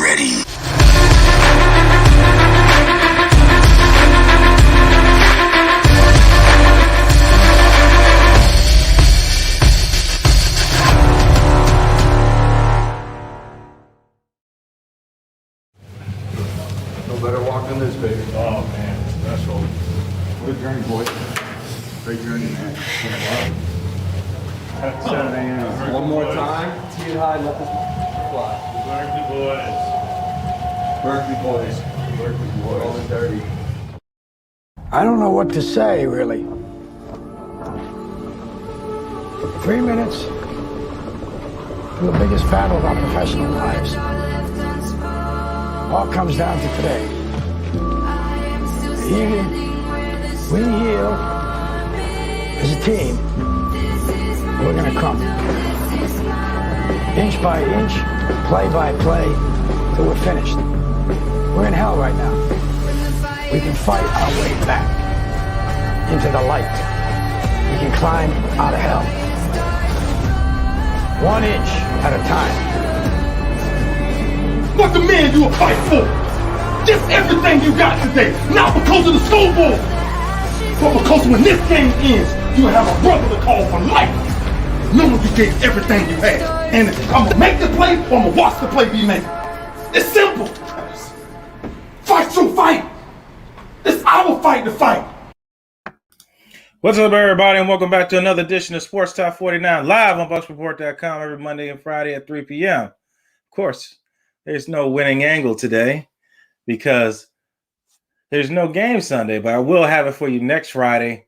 ready. No better walk than this, baby. Oh, man. Special. What a journey, boy. Great journey, man. It's been a while. 7 a.m. One more time. Tee it high, let this fly. Berkeley boys. Berkeley boys. All in dirty. I don't know what to say, really. 3 minutes to the biggest battle of our professional lives. All comes down to today. Healing, we heal as a team. We're going to come inch by inch, play by play, till we're finished. We're in hell right now. We can fight our way back into the light. We can climb out of hell. 1 inch at a time. What the man you a fight for? Just everything you got today, not because of the scoreboard, but because when this game ends, you have a brother to call for life. Knowing you gave everything you had, and I'm gonna make the play, or I'm gonna watch the play be made. It's simple. Fight your fight. It's our fight to fight. What's up, everybody, and welcome back to another edition of Sports Talk 49 live on BucsReport.com every Monday and Friday at 3 p.m. Of course, there's no winning angle today because there's no game Sunday, but I will have it for you next Friday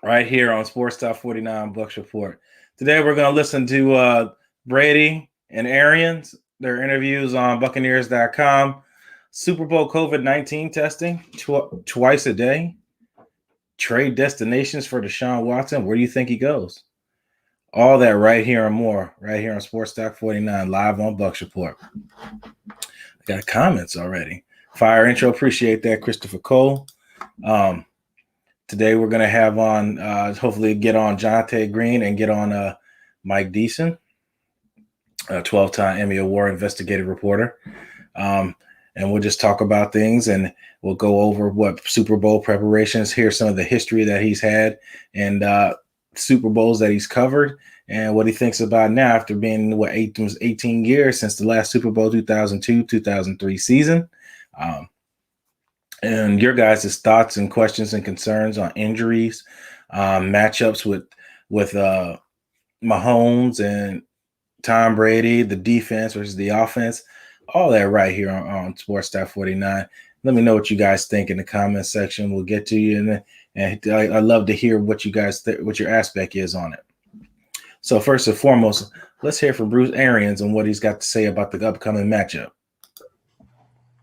right here on Sports Talk 49 Bucs Report. Today, we're going to listen to Brady and Arians, their interviews on Buccaneers.com. Super Bowl COVID-19 testing twice a day. Trade destinations for Deshaun Watson. Where do you think he goes? All that right here and more right here on Sports Talk 49 live on Bucs Report. I got comments already. Fire intro. Appreciate that, Christopher Cole. Today we're going to have on, hopefully get on Jonte Green and get on Mike Deeson, a 12-time Emmy Award investigative reporter. And we'll just talk about things and we'll go over what Super Bowl preparations, hear some of the history that he's had and Super Bowls that he's covered and what he thinks about now after being, 18 years since the last Super Bowl 2002-2003 season. And your guys' thoughts and questions and concerns on injuries, matchups with Mahomes and Tom Brady, the defense versus the offense, all that right here on Sports Talk 49. Let me know what you guys think in the comment section. We'll get to you, and I'd love to hear what you guys what your aspect is on it. So first and foremost, let's hear from Bruce Arians and what he's got to say about the upcoming matchup.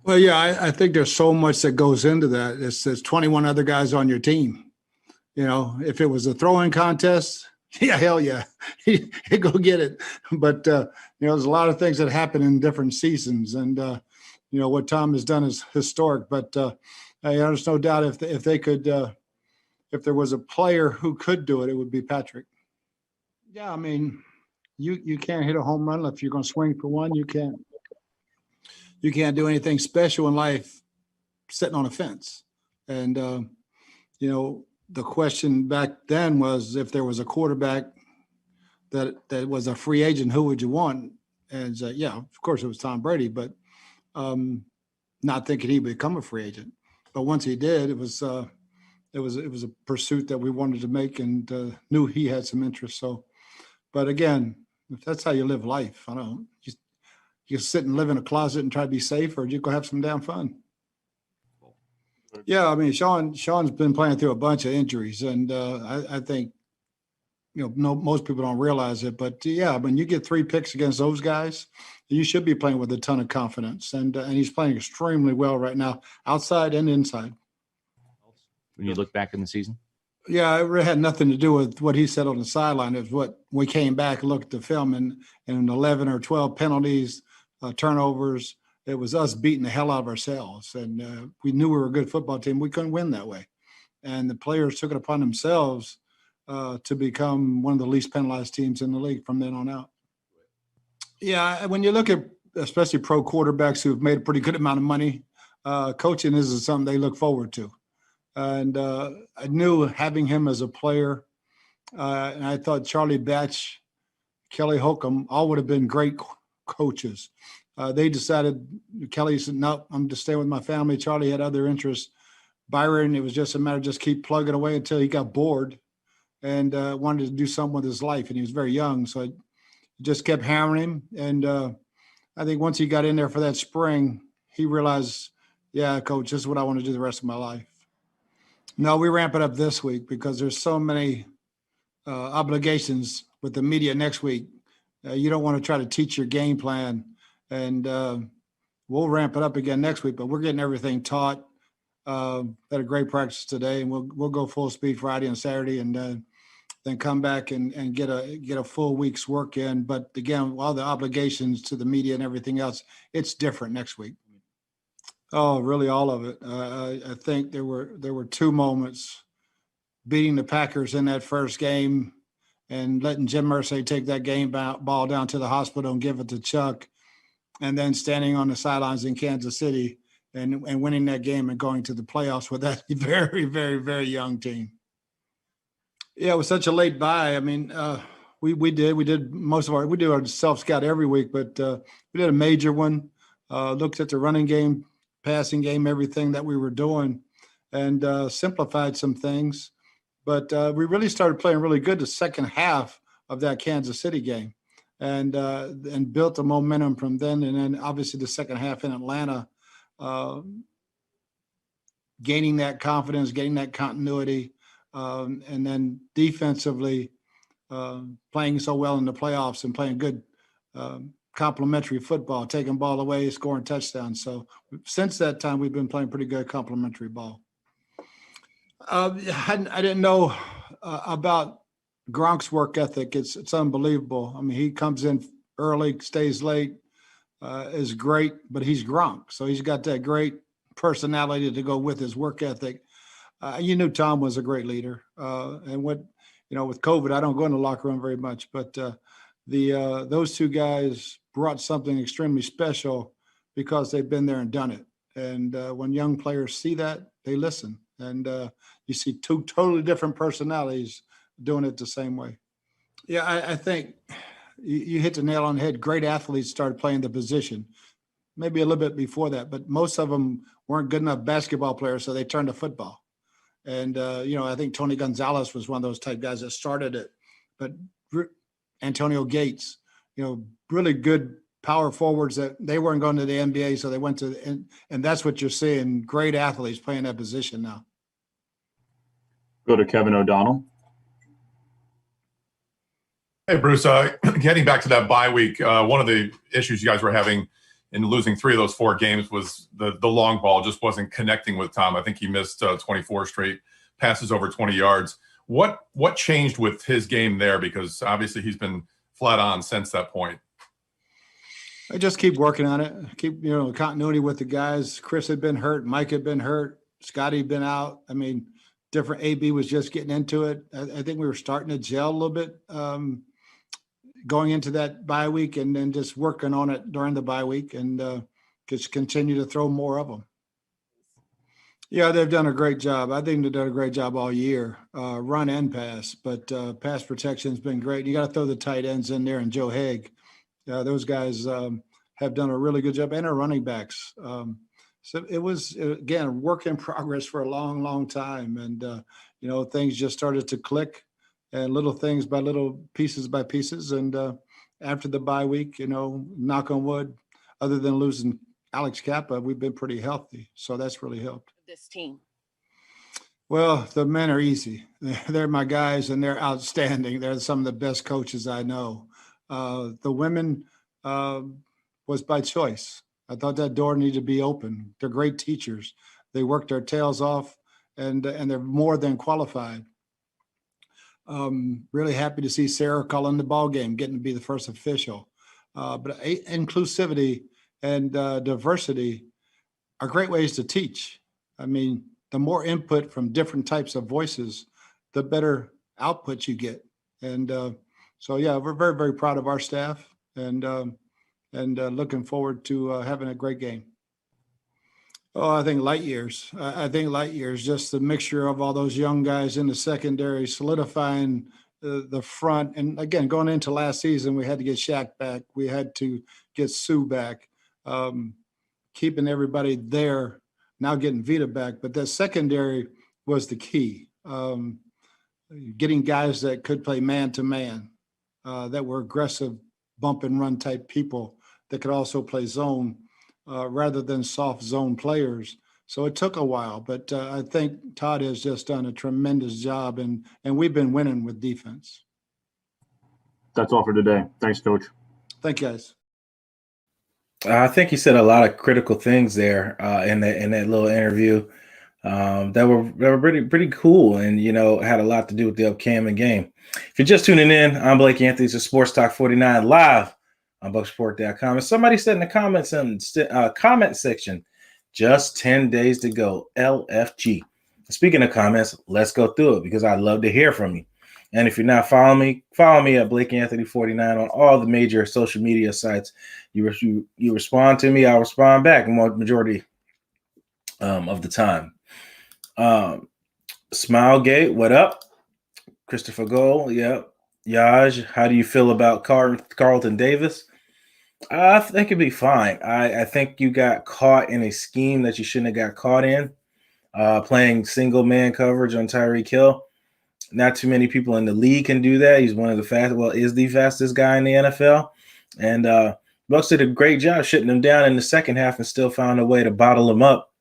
Well, yeah, I think there's so much that goes into that. There's 21 other guys on your team. You know, if it was a throwing contest, yeah, hell yeah, he'd go get it. But, there's a lot of things that happen in different seasons. And, what Tom has done is historic. But there's no doubt if they could, if there was a player who could do it, it would be Patrick. Yeah, I mean, you can't hit a home run if you're going to swing for one. You can't do anything special in life sitting on a fence. And, the question back then was if there was a quarterback that was a free agent, who would you want? And yeah, of course it was Tom Brady, but not thinking he'd become a free agent. But once he did, it was a pursuit that we wanted to make and knew he had some interest. So, but again, if that's how you live life, I don't know. You sit and live in a closet and try to be safe, or you go have some damn fun. Yeah, I mean, Sean's been playing through a bunch of injuries, and I think, most people don't realize it, but yeah, when you get 3 picks against those guys, you should be playing with a ton of confidence, and he's playing extremely well right now, outside and inside. When you look back in the season? Yeah, it really had nothing to do with what he said on the sideline. It was what we came back and looked at the film, and 11 or 12 penalties, turnovers. It was us beating the hell out of ourselves. And we knew we were a good football team. We couldn't win that way. And the players took it upon themselves to become one of the least penalized teams in the league from then on out. Yeah, when you look at especially pro quarterbacks who've made a pretty good amount of money, coaching is something they look forward to. And I knew having him as a player, and I thought Charlie Batch, Kelly Holcomb, all would have been great coaches. They decided, Kelly said, no, I'm just staying with my family. Charlie had other interests. Byron, it was just a matter of just keep plugging away until he got bored and wanted to do something with his life. And he was very young, so I just kept hammering him. And I think once he got in there for that spring, he realized, yeah, coach, this is what I want to do the rest of my life. No, we ramp it up this week because there's so many obligations with the media next week. You don't want to try to teach your game plan, and we'll ramp it up again next week, but we're getting everything taught. Had a great practice today, and we'll go full speed Friday and Saturday, and then come back and get a full week's work in. But again, all the obligations to the media and everything else, it's different next week. Oh, really, all of it. I think there were two moments: beating the Packers in that first game and letting Jim Irsay take that game ball down to the hospital and give it to Chuck, and then standing on the sidelines in Kansas City and winning that game and going to the playoffs with that very, very, very young team. Yeah, it was such a late bye. I mean, we did most of we do our self-scout every week, but we did a major one, looked at the running game, passing game, everything that we were doing, and simplified some things. But we really started playing really good the second half of that Kansas City game, and built the momentum from then. And then obviously the second half in Atlanta, gaining that confidence, gaining that continuity, and then defensively playing so well in the playoffs and playing good complementary football, taking ball away, scoring touchdowns. So since that time, we've been playing pretty good complementary ball. I didn't know about Gronk's work ethic. It's unbelievable. I mean, he comes in early, stays late, is great, but he's Gronk. So he's got that great personality to go with his work ethic. You knew Tom was a great leader. And with COVID, I don't go in the locker room very much, but those two guys brought something extremely special because they've been there and done it. And when young players see that, they listen. And you see two totally different personalities doing it the same way. Yeah, I think you hit the nail on the head. Great athletes started playing the position, maybe a little bit before that, but most of them weren't good enough basketball players, so they turned to football. And, I think Tony Gonzalez was one of those type guys that started it. But Antonio Gates, really good power forwards that they weren't going to the NBA, so they went to and that's what you're seeing, great athletes playing that position now. Go to Kevin O'Donnell. Hey, Bruce, getting back to that bye week, one of the issues you guys were having in losing 3 of those 4 games was the long ball just wasn't connecting with Tom. I think he missed 24 straight passes over 20 yards. What changed with his game there? Because obviously he's been flat on since that point. I just keep working on it. Keep, continuity with the guys. Chris had been hurt. Mike had been hurt. Scotty had been out. I mean, different. AB was just getting into it. I think we were starting to gel a little bit going into that bye week, and then just working on it during the bye week, and just continue to throw more of them. Yeah, they've done a great job. I think they've done a great job all year, run and pass. But pass protection has been great. You got to throw the tight ends in there, and Joe Haig. Those guys have done a really good job, and our running backs. So it was, again, a work in progress for a long, long time. And, things just started to click, and little things by little, pieces by pieces. And after the bye week, knock on wood, other than losing Alex Kappa, we've been pretty healthy. So that's really helped. This team? Well, the men are easy. They're my guys, and they're outstanding. They're some of the best coaches I know. The women was by choice. I thought that door needed to be open. They're great teachers. They work their tails off, and they're more than qualified. Really happy to see Sarah calling the ball game, getting to be the first official. But inclusivity and diversity are great ways to teach. I mean, the more input from different types of voices, the better output you get. And so, yeah, we're very, very proud of our staff. And and looking forward to having a great game. Oh, I think light years. I think light years, just the mixture of all those young guys in the secondary, solidifying the front. And again, going into last season, we had to get Shaq back. We had to get Sue back, keeping everybody there, now getting Vita back. But that secondary was the key. Getting guys that could play man-to-man, that were aggressive bump and run type people that could also play zone, rather than soft zone players. So it took a while, but I think Todd has just done a tremendous job, and we've been winning with defense. That's all for today. Thanks, Coach. Thank you, guys. I think he said a lot of critical things there in that little interview that were pretty cool, and had a lot to do with the upcoming game. If you're just tuning in, I'm Blake Anthony. It's Sports Talk 49 live on BucsReport.com. And somebody said in the comment section, just 10 days to go, LFG. Speaking of comments, let's go through it because I'd love to hear from you. And if you're not following me, follow me at Blake Anthony 49 on all the major social media sites. You respond to me, I'll respond back majority of the time. Smilegate, what up? Christopher Gold, yep. Yaj, how do you feel about Carlton Davis? I think it'd be fine. I think you got caught in a scheme that you shouldn't have got caught in, playing single man coverage on Tyreek Hill. Not too many people in the league can do that. He's one of the is the fastest guy in the NFL. And Bucs did a great job shutting him down in the second half and still found a way to bottle him up.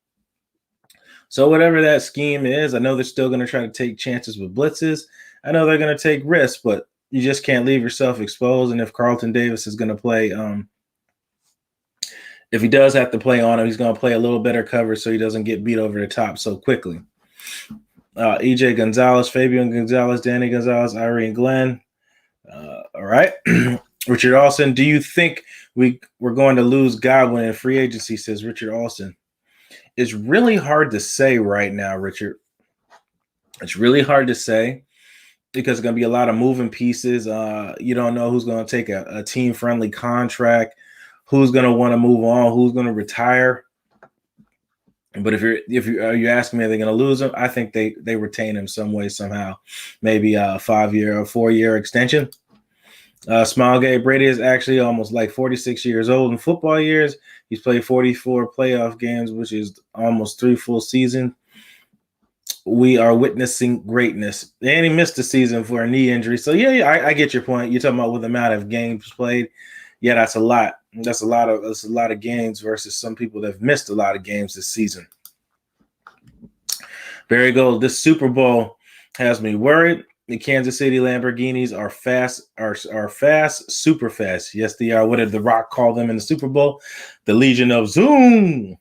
So whatever that scheme is, I know they're still going to try to take chances with blitzes. I know they're going to take risks, but you just can't leave yourself exposed. And if Carlton Davis is going to play, if he does have to play on him, he's going to play a little better coverage so he doesn't get beat over the top so quickly. EJ Gonzalez, Fabian Gonzalez, Danny Gonzalez, Irene Glenn. All right. Richard Alston, do you think we're going to lose Godwin in free agency, says Richard Alston. It's really hard to say right now, Richard. It's really hard to say because it's going to be a lot of moving pieces. You don't know who's going to take a team-friendly contract, who's going to want to move on, who's going to retire. But if you're asking me, are they going to lose him? I think they retain him some way, somehow. Maybe a 5-year or 4-year extension. Smilegate, Brady is actually almost like 46 years old in football years. He's played 44 playoff games, which is almost 3 full seasons. We are witnessing greatness. And he missed the season for a knee injury. So, yeah, I get your point. You're talking about with the amount of games played. Yeah, that's a lot. That's a lot of games versus some people that have missed a lot of games this season. Very good. This Super Bowl has me worried. The Kansas City Lamborghinis are fast, super fast. Yes, they are. What did The Rock call them in the Super Bowl? The Legion of Zoom.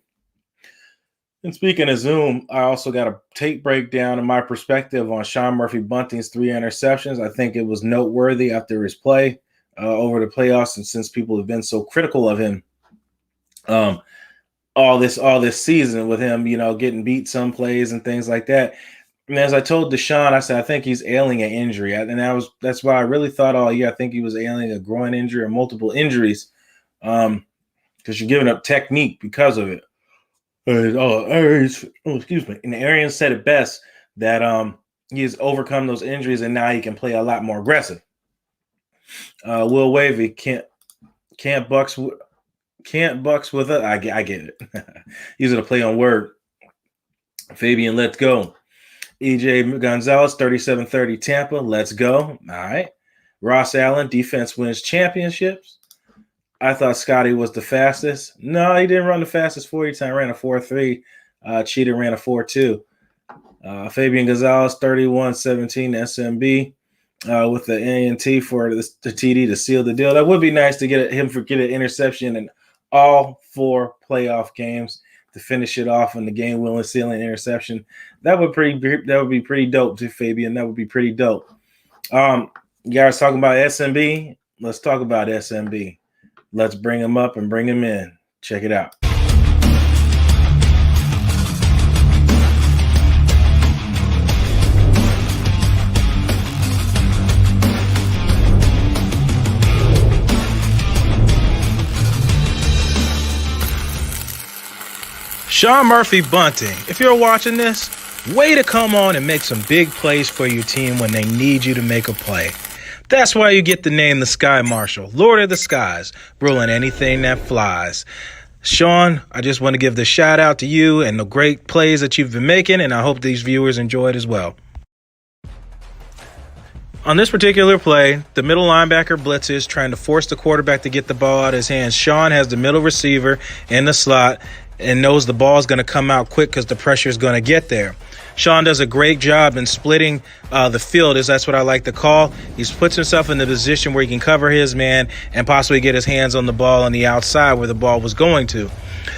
And speaking of Zoom, I also got a tape breakdown of my perspective on Sean Murphy-Bunting's 3 interceptions. I think it was noteworthy after his play over the playoffs, and since people have been so critical of him all this season with him, getting beat some plays and things like that. And as I told Deshaun, I said I think he's ailing an injury, and that's why I really thought all year I think he was ailing a groin injury or multiple injuries, because you're giving up technique because of it. Excuse me. And Arians said it best that he has overcome those injuries and now he can play a lot more aggressive. Will Wavy can't Bucs with it. I get it. He's gonna play on word. Fabian, let's go. EJ Gonzalez, 37-30 Tampa. Let's go. All right. Ross Allen, defense wins championships. I thought Scotty was the fastest. No, he didn't run the fastest 40 time. Ran a 4.3. Cheetah ran a 4.2. Fabian Gonzalez, 31-17 SMB. With the ANT for the TD to seal the deal. That would be nice to get him an interception in all 4 playoff games to finish it off on the game-winning sealing interception. That would be pretty dope to Fabian. That would be pretty dope. You guys talking about SMB? Let's talk about SMB. Let's bring him up and bring him in. Check it out. Sean Murphy Bunting, if you're watching this, way to come on and make some big plays for your team when they need you to make a play. That's why you get the name the Sky Marshal, Lord of the Skies, ruling anything that flies. Sean, I just want to give the shout out to you and the great plays that you've been making, and I hope these viewers enjoy it as well. On this particular play, the middle linebacker blitzes, trying to force the quarterback to get the ball out of his hands. Sean has the middle receiver in the slot and knows the ball is going to come out quick because the pressure is going to get there. Sean does a great job in splitting the field, as that's what I like to call. He puts himself in the position where he can cover his man and possibly get his hands on the ball on the outside where the ball was going to.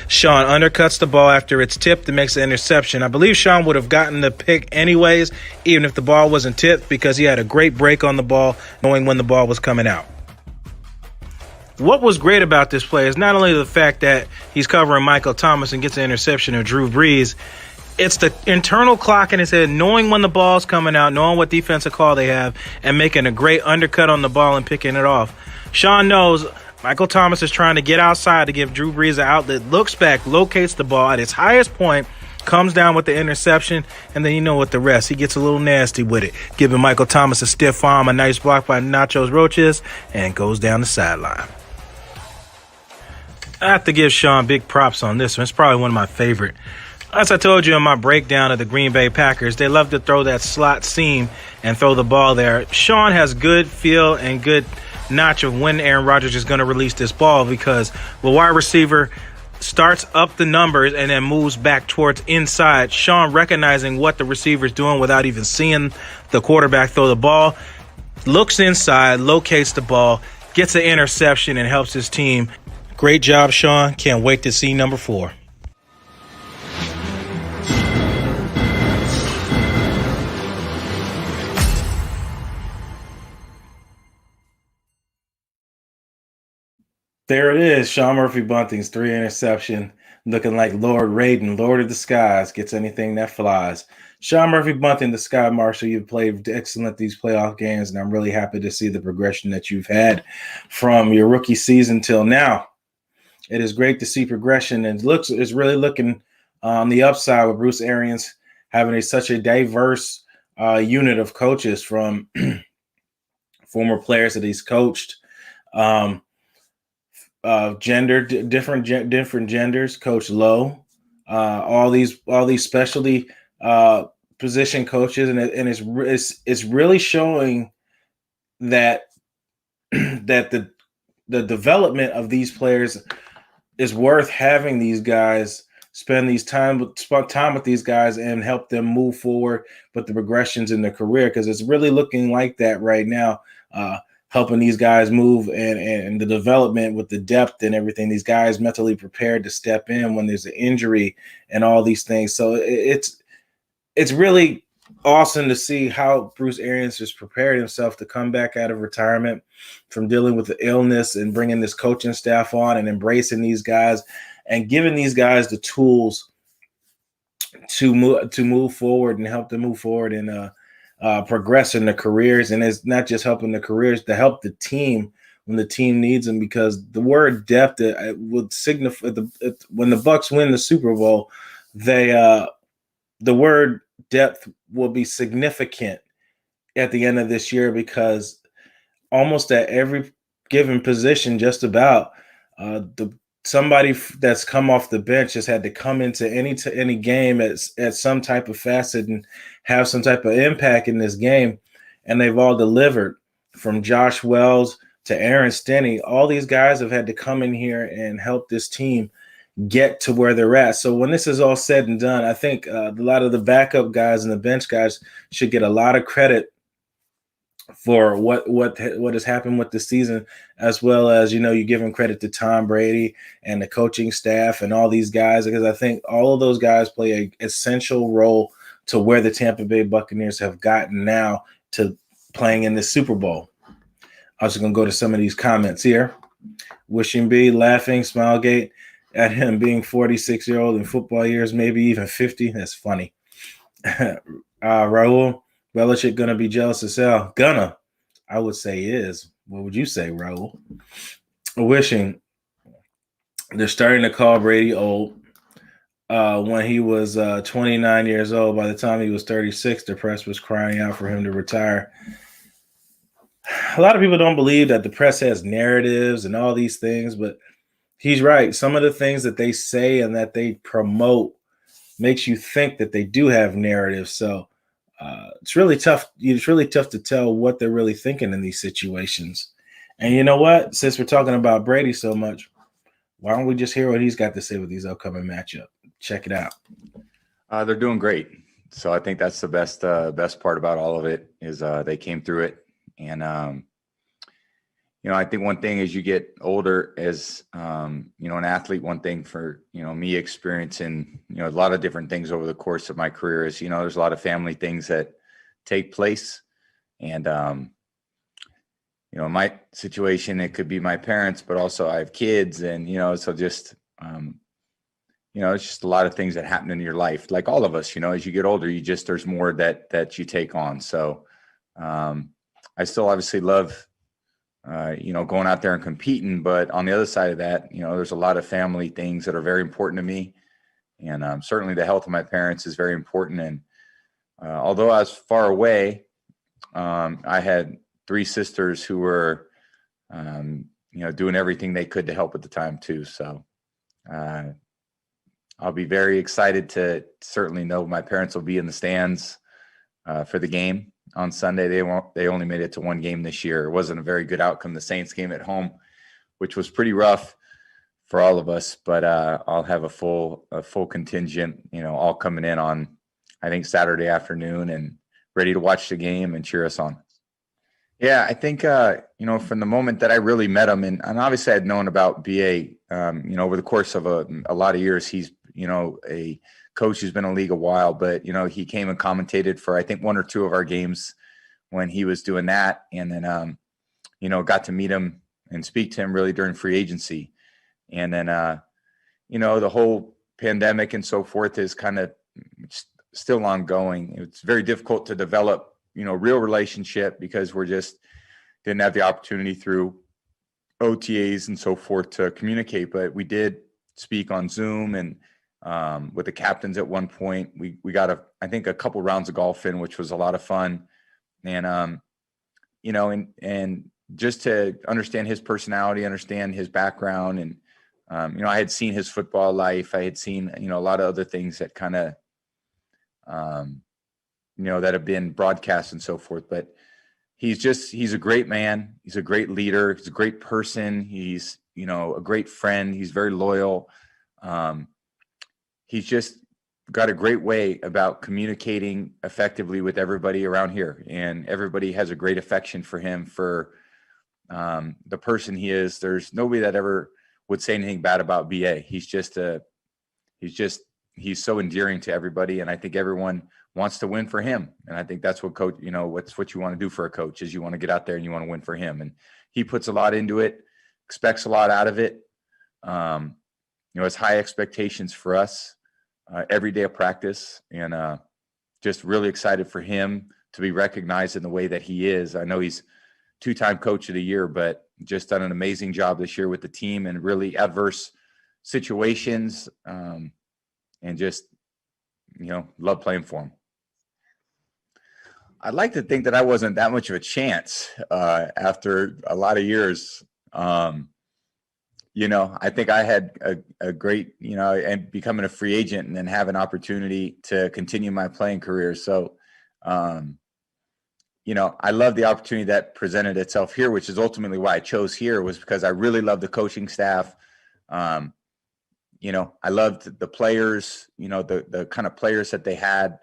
Sean undercuts the ball after it's tipped and makes an interception. I believe Sean would have gotten the pick anyways, even if the ball wasn't tipped, because he had a great break on the ball, knowing when the ball was coming out. What was great about this play is not only the fact that he's covering Michael Thomas and gets an interception of Drew Brees, it's the internal clock in his head, knowing when the ball's coming out, knowing what defensive call they have, and making a great undercut on the ball and picking it off. Sean knows Michael Thomas is trying to get outside to give Drew Brees an outlet, looks back, locates the ball at its highest point, comes down with the interception, and then you know what the rest. He gets a little nasty with it, giving Michael Thomas a stiff arm, a nice block by Nachos Roaches, and goes down the sideline. I have to give Sean big props on this one. It's probably one of my favorite. As I told you in my breakdown of the Green Bay Packers, they love to throw that slot seam and throw the ball there. Sean has good feel and good notch of when Aaron Rodgers is going to release this ball, because the wide receiver starts up the numbers and then moves back towards inside. Sean, recognizing what the receiver's doing without even seeing the quarterback throw the ball, looks inside, locates the ball, gets an interception, and helps his team. Great job, Sean. Can't wait to see number 4. There it is, Sean Murphy Bunting's 3 interception, looking like Lord Raiden, Lord of the Skies, gets anything that flies. Sean Murphy Bunting, the Sky Marshal, you've played excellent these playoff games, and I'm really happy to see the progression that you've had from your rookie season till now. It is great to see progression, and it's really looking on the upside with Bruce Arians having such a diverse unit of coaches, from former players that he's coached, different genders, Coach Lowe, all these specialty position coaches, and it's really showing that that the development of these players is worth having these guys spend time with these guys and help them move forward with the progressions in their career, because it's really looking like that right now. Helping these guys move and the development with the depth and everything. These guys mentally prepared to step in when there's an injury and all these things. So it's really awesome to see how Bruce Arians has prepared himself to come back out of retirement from dealing with the illness and bringing this coaching staff on and embracing these guys and giving these guys the tools to move forward and help them move forward and progress in their careers. And it's not just helping the careers, to help the team when the team needs them, because the word depth would signify when the Bucs win the Super Bowl, the word depth will be significant at the end of this year, because almost at every given position, just about somebody that's come off the bench has had to come into any game at some type of facet and have some type of impact in this game, and they've all delivered. From Josh Wells to Aaron Stinney, all these guys have had to come in here and help this team get to where they're at. So when this is all said and done, I think a lot of the backup guys and the bench guys should get a lot of credit for what has happened with the season, as well as, you giving credit to Tom Brady and the coaching staff and all these guys, because I think all of those guys play an essential role to where the Tampa Bay Buccaneers have gotten now to playing in the Super Bowl. I was going to go to some of these comments here. Wishing B, laughing, Smilegate at him being 46-year-old in football years, maybe even 50. That's funny. Raul, Belichick going to be jealous as hell. Gonna. I would say is. What would you say, Raul? Wishing. They're starting to call Brady old. when he was 29 years old. By the time he was 36, the press was crying out for him to retire. A lot of people don't believe that the press has narratives and all these things, but he's right. Some of the things that they say and that they promote makes you think that they do have narratives. So it's really tough. It's really tough to tell what they're really thinking in these situations. And you know what? Since we're talking about Brady so much, why don't we just hear what he's got to say with these upcoming matchups? Check it out. They're doing great. So I think that's the best part about all of it is they came through it. And, I think one thing as you get older as, an athlete, one thing for, me experiencing, a lot of different things over the course of my career is, there's a lot of family things that take place. And, in my situation, it could be my parents, but also I have kids and, so just, it's just a lot of things that happen in your life. Like all of us, as you get older, there's more that you take on. So, I still obviously love, going out there and competing, but on the other side of that, there's a lot of family things that are very important to me. And certainly the health of my parents is very important. And although I was far away, I had 3 sisters who were, doing everything they could to help at the time too. So I'll be very excited to certainly know my parents will be in the stands for the game on Sunday. They only made it to 1 game this year. It wasn't a very good outcome. The Saints game at home, which was pretty rough for all of us, but I'll have a full contingent, all coming in on, I think, Saturday afternoon and ready to watch the game and cheer us on. Yeah, I think, from the moment that I really met him, and obviously I'd known about BA, over the course of a lot of years. He's, a coach who's been in the league a while, but, he came and commentated for, I think, 1 or 2 of our games when he was doing that. And then, got to meet him and speak to him really during free agency. And then, the whole pandemic and so forth is kind of still ongoing. It's very difficult to develop, real relationship because we're just didn't have the opportunity through OTAs and so forth to communicate. But we did speak on Zoom and with the captains at one point. We got I think a couple rounds of golf in, which was a lot of fun. And and just to understand his personality, understand his background, and I had seen his football life. I had seen a lot of other things that kind of that have been broadcast and so forth. But he's a great man. He's a great leader. He's a great person. He's a great friend. He's very loyal. He's just got a great way about communicating effectively with everybody around here, and everybody has a great affection for him for the person he is. There's nobody that ever would say anything bad about BA. He's so endearing to everybody, and I think everyone wants to win for him. And I think that's what coach, what you want to do for a coach is you want to get out there and you want to win for him. And he puts a lot into it, expects a lot out of it. It's high expectations for us every day of practice, and just really excited for him to be recognized in the way that he is. I know he's 2-time coach of the year, but just done an amazing job this year with the team and really adverse situations, and just, love playing for him. I'd like to think that I wasn't that much of a chance after a lot of years. I think I had a great, and becoming a free agent and then have an opportunity to continue my playing career. So, I love the opportunity that presented itself here, which is ultimately why I chose here, was because I really love the coaching staff. I loved the players, the kind of players that they had.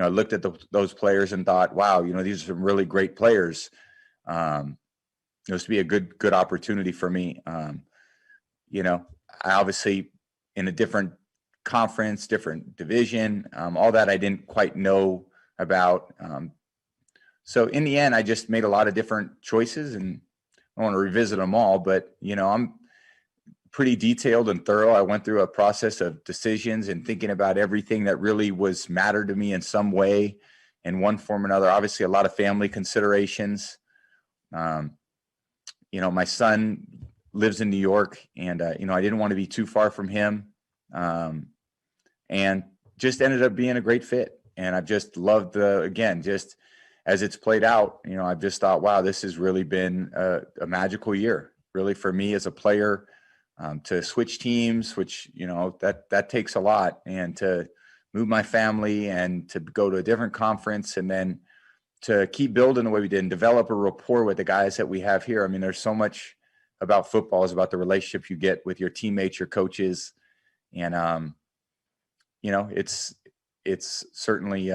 I looked at those players and thought, wow, these are some really great players. It was to be a good opportunity for me. I obviously in a different conference, different division, all that I didn't quite know about. So in the end, I just made a lot of different choices, and I want to revisit them all, but I'm pretty detailed and thorough. I went through a process of decisions and thinking about everything that really was mattered to me in some way, in one form or another. Obviously, a lot of family considerations. My son lives in New York, and I didn't want to be too far from him. and just ended up being a great fit. And I've just loved just as it's played out, I've just thought, wow, this has really been a magical year, really, for me as a player, to switch teams, which, that takes a lot, and to move my family and to go to a different conference, and then to keep building the way we did and develop a rapport with the guys that we have here. I mean, there's so much about football is about the relationship you get with your teammates, your coaches. And, it's certainly,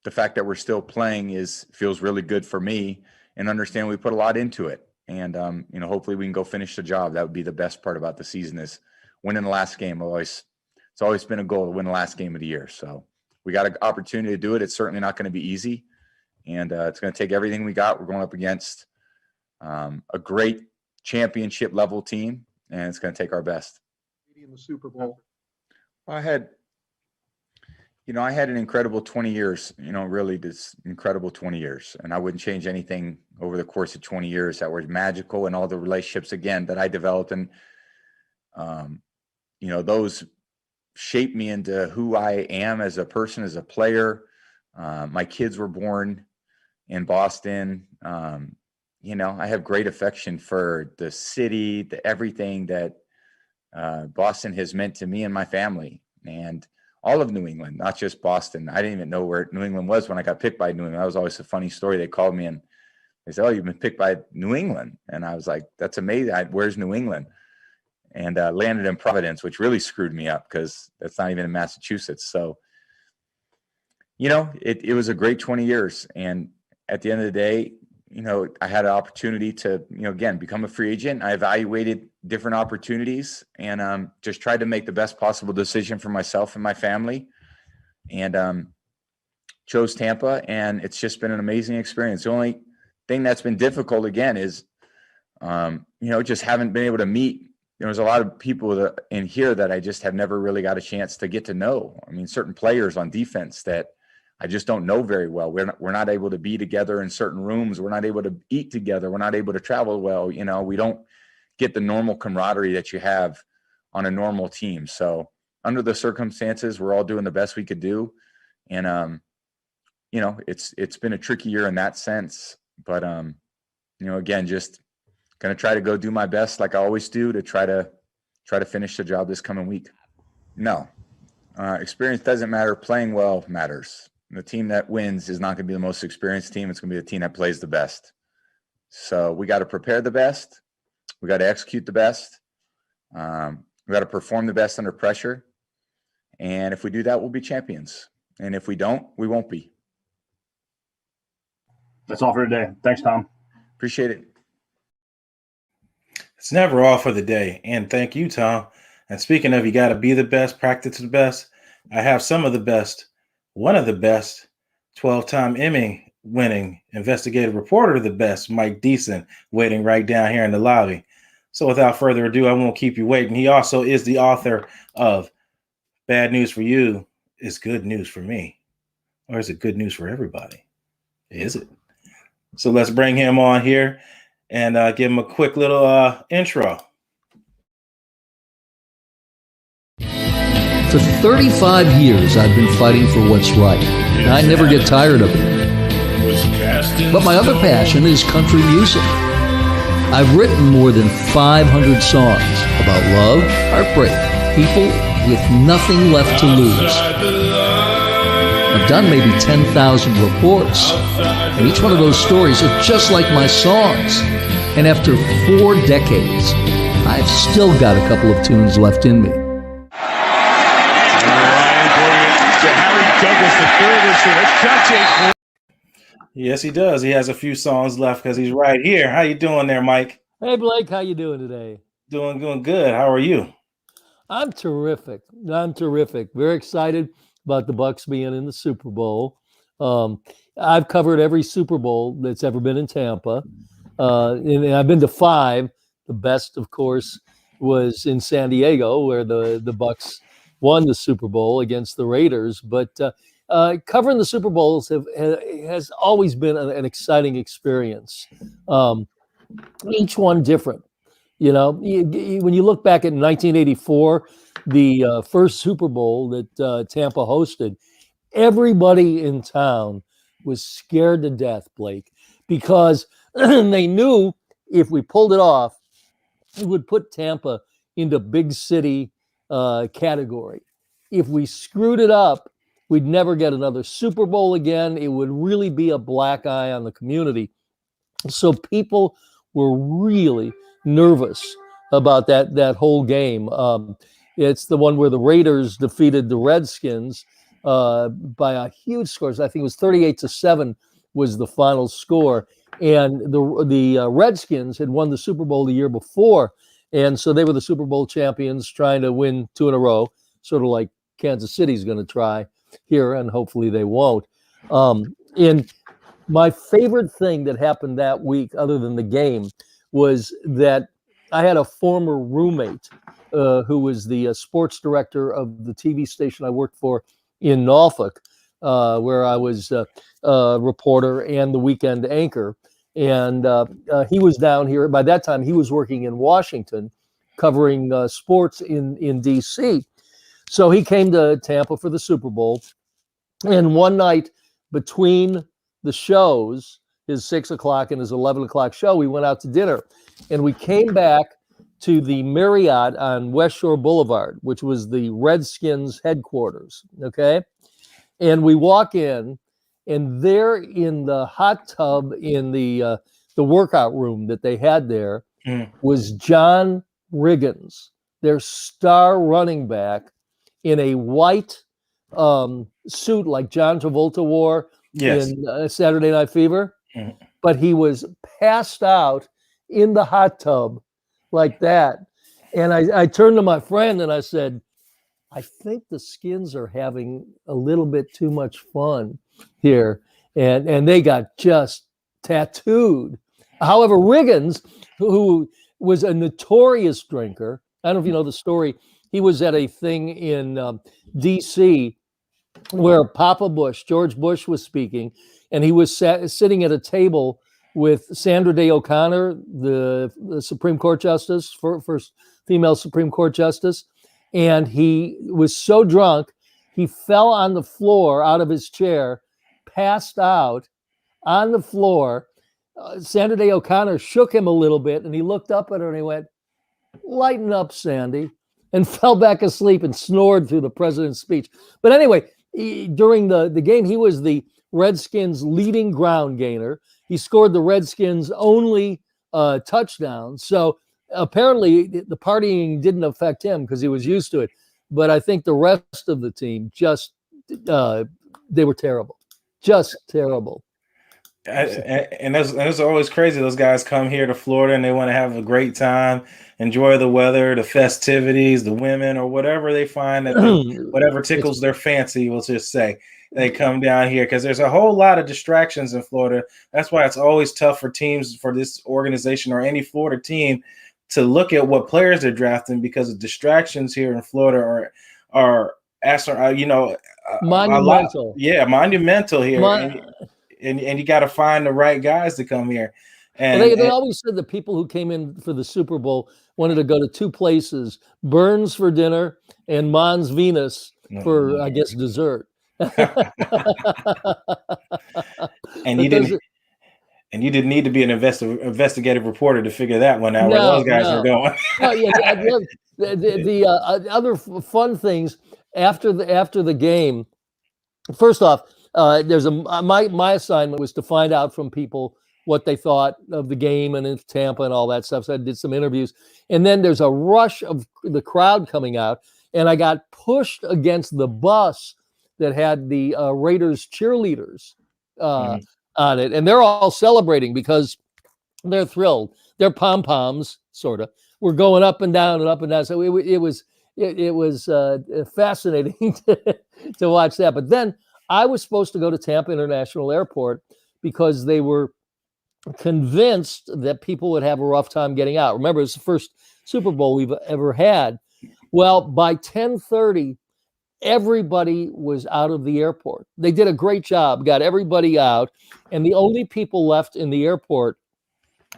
the fact that we're still playing feels really good for me, and understand we put a lot into it. And, hopefully we can go finish the job. That would be the best part about the season, is winning the last game. It's always been a goal to win the last game of the year. So we got an opportunity to do it. It's certainly not going to be easy. And it's going to take everything we got. We're going up against a great championship level team, and it's going to take our best. In the Super Bowl, I had an incredible 20 years, really this incredible 20 years. And I wouldn't change anything over the course of 20 years that were magical, and all the relationships, again, that I developed. And, those shaped me into who I am as a person, as a player. My kids were born in Boston. I have great affection for the city, everything that Boston has meant to me and my family, and all of New England, not just Boston. I didn't even know where New England was when I got picked by New England. That was always a funny story. They called me and they said, "Oh, you've been picked by New England." And I was like, "That's amazing. Where's New England?" And landed in Providence, which really screwed me up because that's not even in Massachusetts. So, it was a great 20 years. And at the end of the day, I had an opportunity to, again, become a free agent. I evaluated different opportunities and just tried to make the best possible decision for myself and my family, and chose Tampa. And it's just been an amazing experience. The only thing that's been difficult, again, is, just haven't been able to meet. There's a lot of people in here that I just have never really got a chance to get to know. I mean, certain players on defense that I just don't know very well. We're not able to be together in certain rooms. We're not able to eat together. We're not able to travel well. We don't get the normal camaraderie that you have on a normal team. So under the circumstances, we're all doing the best we could do. And, it's been a tricky year in that sense. But, again, just going to try to go do my best like I always do to try to finish the job this coming week. No, experience doesn't matter. Playing well matters. The team that wins is not going to be the most experienced team. It's going to be the team that plays the best. So we got to prepare the best. We got to execute the best. We got to perform the best under pressure. And if we do that, we'll be champions. And if we don't, we won't be. that's all for today. Thanks, Tom. Appreciate it. It's never all for the day. And thank you, Tom. And speaking of, you got to be the best, practice the best. I have some of the best, one of the best, 12-time Emmy winning investigative reporter of the best, Mike Deeson, waiting right down here in the lobby. So without further ado, I won't keep you waiting. He also is the author of Bad News for You is Good News for Me. Or is it good news for everybody? Is it? So let's bring him on here and give him a quick little intro. For 35 years, I've been fighting for what's right, and I never get tired of it. But my other passion is country music. I've written more than 500 songs about love, heartbreak, people with nothing left to lose. I've done maybe 10,000 reports, and each one of those stories is just like my songs. And after 4 decades, I've still got a couple of tunes left in me. Yes, he does. He has a few songs left because he's right here. How you doing there, Mike? Hey, Blake, how you doing today? Doing good. How are you? I'm terrific. Very excited about the Bucs being in the Super Bowl. I've covered every Super Bowl that's ever been in Tampa, and I've been to 5. The best, of course, was in San Diego, where the Bucs won the Super Bowl against the Raiders. But covering the Super Bowls has always been an exciting experience. Each one different. You know, when you look back at 1984, the first Super Bowl that Tampa hosted, everybody in town was scared to death, Blake, because they knew if we pulled it off, it would put Tampa into big city category. If we screwed it up, we'd never get another Super Bowl again. It would really be a black eye on the community. So people were really nervous about that whole game. It's the one where the Raiders defeated the Redskins by a huge score. I think it was 38-7 was the final score. And the Redskins had won the Super Bowl the year before. And so they were the Super Bowl champions trying to win 2 in a row, sort of like Kansas City's going to try here, and hopefully they won't. And my favorite thing that happened that week, other than the game, was that I had a former roommate who was the sports director of the TV station I worked for in Norfolk, where I was a reporter and the weekend anchor. And he was down here. By that time, he was working in Washington, covering sports in D.C. So he came to Tampa for the Super Bowl. And one night between the shows, his 6 o'clock and his 11 o'clock show, we went out to dinner. And we came back to the Marriott on West Shore Boulevard, which was the Redskins headquarters. Okay. And we walk in, and there in the hot tub in the workout room that they had there was John Riggins, their star running back, in a white suit like John Travolta wore in Saturday Night Fever. But he was passed out in the hot tub like that. And I turned to my friend and I said, I think the Skins are having a little bit too much fun here. And they got just tattooed. However, Riggins, who was a notorious drinker, I don't know if you know the story, he was at a thing in D.C. where Papa Bush, George Bush, was speaking, and he was sitting at a table with Sandra Day O'Connor, the Supreme Court Justice, first female Supreme Court Justice. And he was so drunk, he fell on the floor out of his chair, passed out on the floor. Sandra Day O'Connor shook him a little bit, and he looked up at her and he went, "Lighten up, Sandy," and fell back asleep and snored through the president's speech. But anyway, during the game, he was the Redskins' leading ground gainer. He scored the Redskins' only touchdown. So apparently the partying didn't affect him because he was used to it. But I think the rest of the team just, they were terrible. Just terrible. And that's always crazy. Those guys come here to Florida and they want to have a great time, enjoy the weather, the festivities, the women, or whatever they find that whatever tickles their fancy, we'll just say. They come down here because there's a whole lot of distractions in Florida. That's why it's always tough for teams, for this organization or any Florida team, to look at what players they're drafting, because the distractions here in Florida are monumental. Monumental here. And you got to find the right guys to come here. And they always said the people who came in for the Super Bowl wanted to go to two places: Burns for dinner and Mons Venus for, I guess, dessert. And you didn't need to be an investigative reporter to figure that one out, where those guys are going. The other fun things after the game. First off, my assignment was to find out from people what they thought of the game and in Tampa and all that stuff. So I did some interviews, and then there's a rush of the crowd coming out, and I got pushed against the bus that had the Raiders cheerleaders on it, and they're all celebrating because they're thrilled. Their pom-poms, sort of, were going up and down and up and down. So it was fascinating to watch that. But then I was supposed to go to Tampa International Airport because they were convinced that people would have a rough time getting out. Remember, it's the first Super Bowl we've ever had. Well, by 10:30, everybody was out of the airport. They did a great job, got everybody out. And the only people left in the airport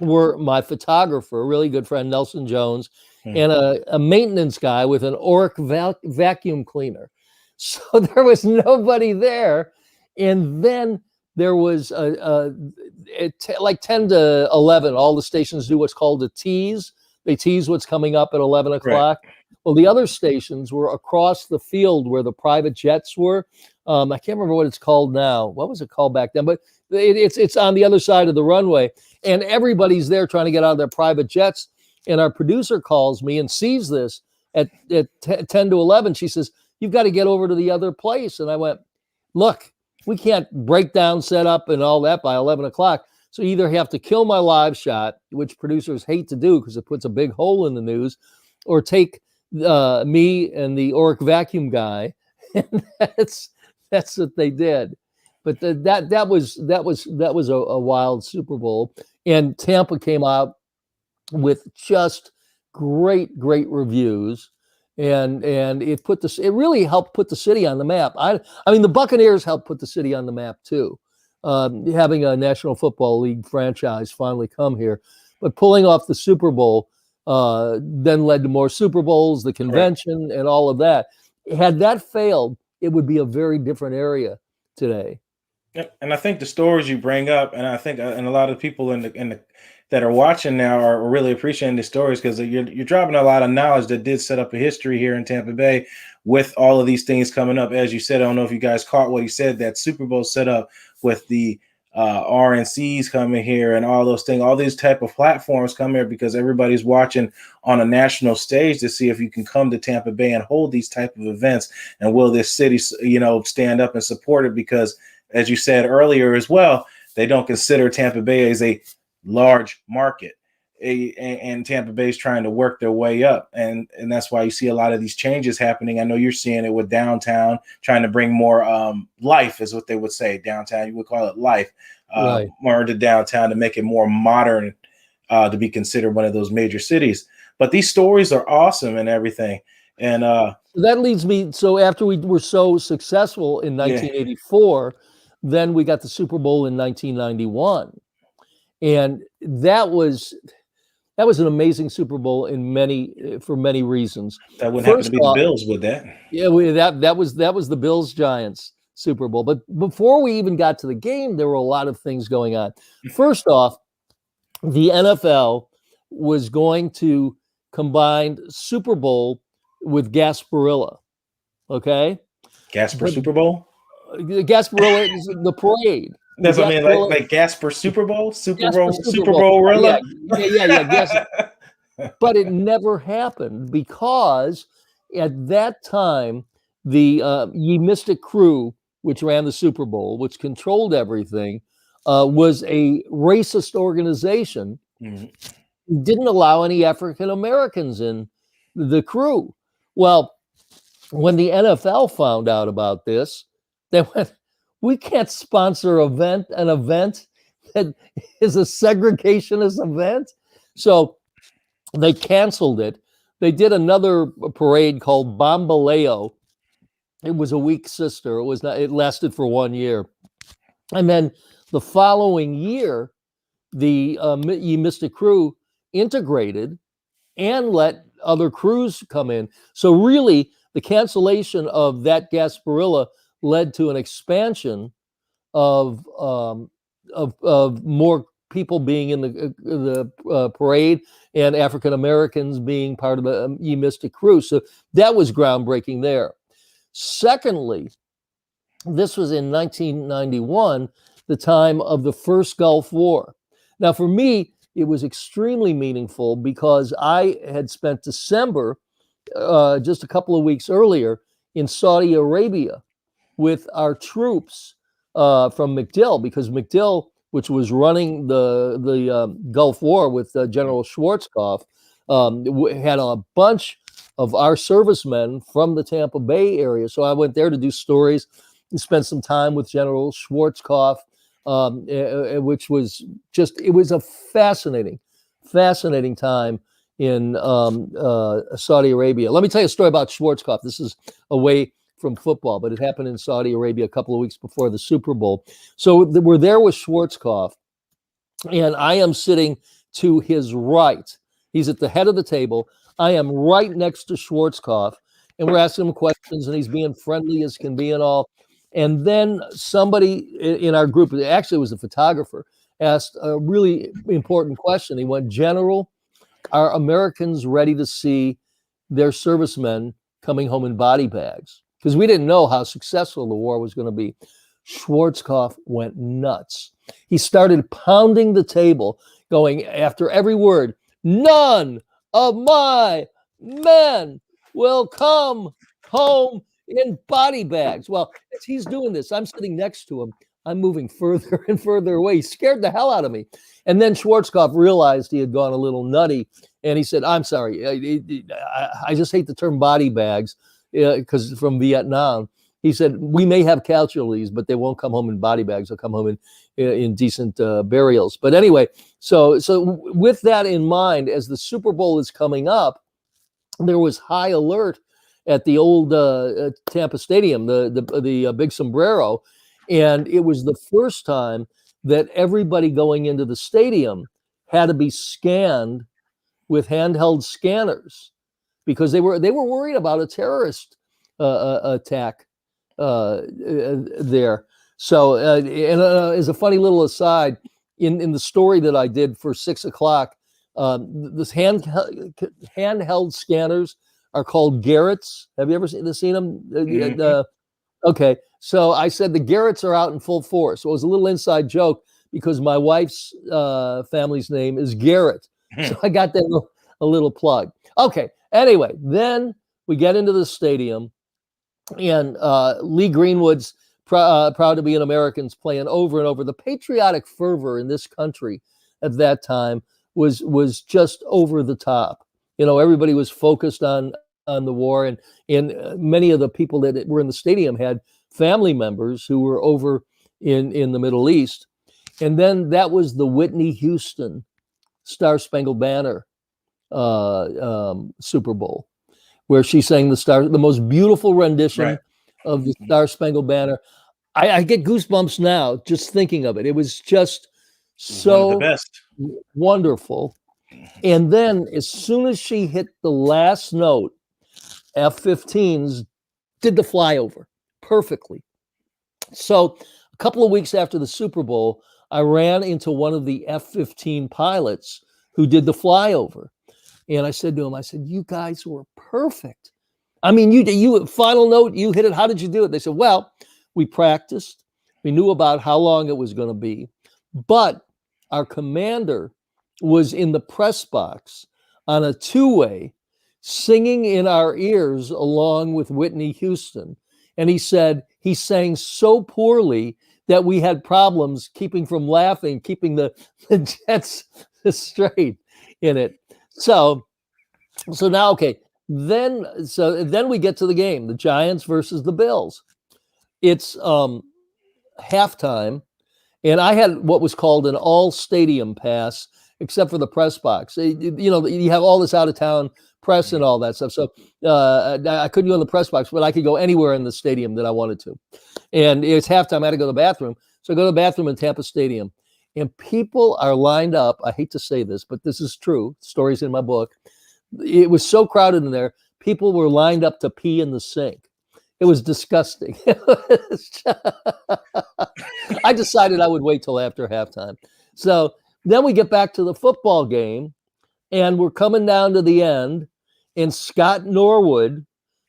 were my photographer, a really good friend, Nelson Jones, and a maintenance guy with an Orc vacuum cleaner. So there was nobody there. And then there was like 10 to 11, all the stations do what's called a tease. They tease what's coming up at 11 o'clock. Right. Well, the other stations were across the field where the private jets were. I can't remember what it's called now. What was it called back then? But it's on the other side of the runway. And everybody's there trying to get out of their private jets. And our producer calls me and sees this at 10 to 11. She says, "You've got to get over to the other place." And I went, "Look, we can't break down, set up, and all that by 11 o'clock. So you either have to kill my live shot," which producers hate to do because it puts a big hole in the news, "or take me and the Orc vacuum guy." And that's what they did. But that was a wild Super Bowl. And Tampa came out with just great reviews. And it really helped put the city on the map. I mean, the Buccaneers helped put the city on the map too, having a National Football League franchise finally come here. But pulling off the Super Bowl then led to more Super Bowls, the convention, right, and all of that. Had that failed, it would be a very different area today. And I think the stories you bring up, and I think and a lot of people in the that are watching now are really appreciating the stories because you're dropping a lot of knowledge that did set up a history here in Tampa Bay with all of these things coming up. As you said, I don't know if you guys caught what he said, that Super Bowl set up with the RNCs coming here and all those things, all these type of platforms come here because everybody's watching on a national stage to see if you can come to Tampa Bay and hold these type of events. And will this city, stand up and support it? Because as you said earlier as well, they don't consider Tampa Bay as a large market, and Tampa Bay is trying to work their way up, and that's why you see a lot of these changes happening. I know you're seeing it with downtown, trying to bring more life, is what they would say. Downtown, you would call it life, right, more into downtown to make it more modern, to be considered one of those major cities. But these stories are awesome and everything, and that leads me. So after we were so successful in 1984, then we got the Super Bowl in 1991. And that was an amazing Super Bowl for many reasons. That wouldn't happen to be the Bills, would that? Yeah, that was the Bills Giants Super Bowl. But before we even got to the game, there were a lot of things going on. First off, the NFL was going to combine Super Bowl with Gasparilla. Okay, Super Bowl. Gasparilla is the parade. That's what I mean, like Gasper Super Bowl, Super Bowl Rilla. Yeah. But it never happened because at that time, the Ye Mystic Crew, which ran the Super Bowl, which controlled everything, was a racist organization. Mm-hmm. Didn't allow any African Americans in the crew. Well, when the NFL found out about this, they went, "We can't sponsor an event that is a segregationist event." So they canceled it. They did another parade called Bambaleo. It was a weak sister. It lasted for 1 year. And then the following year, the Ye Mystic Crew integrated and let other crews come in. So really, the cancellation of that Gasparilla led to an expansion of more people being in the parade and African Americans being part of the Ye Mystic Crew. So that was groundbreaking there. Secondly, this was in 1991, the time of the first Gulf War. Now, for me, it was extremely meaningful because I had spent December, just a couple of weeks earlier, in Saudi Arabia with our troops from MacDill, because MacDill, which was running the Gulf War with General Schwarzkopf, had a bunch of our servicemen from the Tampa Bay area. So I went there to do stories and spent some time with General Schwarzkopf, which was it was a fascinating time in Saudi Arabia. Let me tell you a story about Schwarzkopf. This is away from football, but it happened in Saudi Arabia a couple of weeks before the Super Bowl. So we're there with Schwarzkopf, and I am sitting to his right. He's at the head of the table. I am right next to Schwarzkopf, and we're asking him questions, and he's being friendly as can be and all. And then somebody in our group, actually it was a photographer, asked a really important question. He went, General, are Americans ready to see their servicemen coming home in body bags? Because we didn't know how successful the war was going to be. Schwarzkopf went nuts. He started pounding the table, going after every word, none of my men will come home in body bags. Well, as he's doing this, I'm sitting next to him. I'm moving further and further away. He scared the hell out of me. And then Schwarzkopf realized he had gone a little nutty. And he said, I'm sorry. I just hate the term body bags because from Vietnam. He said, we may have casualties, but they won't come home in body bags. They'll come home in decent burials. But anyway, so with that in mind, as the Super Bowl is coming up, there was high alert at the old Tampa Stadium, the Big Sombrero. And it was the first time that everybody going into the stadium had to be scanned with handheld scanners because they were worried about a terrorist attack there. So, as a funny little aside, in the story that I did for 6 o'clock, this handheld scanners are called Garretts. Have you ever seen them? Okay, so I said the Garretts are out in full force. So it was a little inside joke because my wife's family's name is Garrett. So I got that a little plug. Okay, anyway, then we get into the stadium, and Lee Greenwood's proud to be an American's playing over and over. The patriotic fervor in this country at that time was just over the top. You know, everybody was focused on the war, and many of the people that were in the stadium had family members who were over in the Middle East. And then that was the Whitney Houston Star Spangled Banner Super Bowl, where she sang the most beautiful rendition of the Star Spangled Banner. I get goosebumps now just thinking of it. It was just so wonderful. And then as soon as she hit the last note, F-15s did the flyover perfectly. So a couple of weeks after the Super Bowl, I ran into one of the F-15 pilots who did the flyover. And I said to him, you guys were perfect. I mean, you final note, you hit it. How did you do it? They said, well, we practiced. We knew about how long it was going to be. But our commander was in the press box on a two-way singing in our ears along with Whitney Houston. And he said he sang so poorly that we had problems keeping from laughing, keeping the jets straight in it. So now, okay, then we get to the game, the Giants versus the Bills. It's halftime, and I had what was called an all stadium pass, except for the press box. You know, you have all this out of town press and all that stuff. So I couldn't go in the press box, but I could go anywhere in the stadium that I wanted to. And it's halftime. I had to go to the bathroom. So I go to the bathroom in Tampa Stadium, and people are lined up. I hate to say this, but this is true. Stories in my book. It was so crowded in there. People were lined up to pee in the sink. It was disgusting. I decided I would wait till after halftime. So then we get back to the football game, and we're coming down to the end, and Scott Norwood,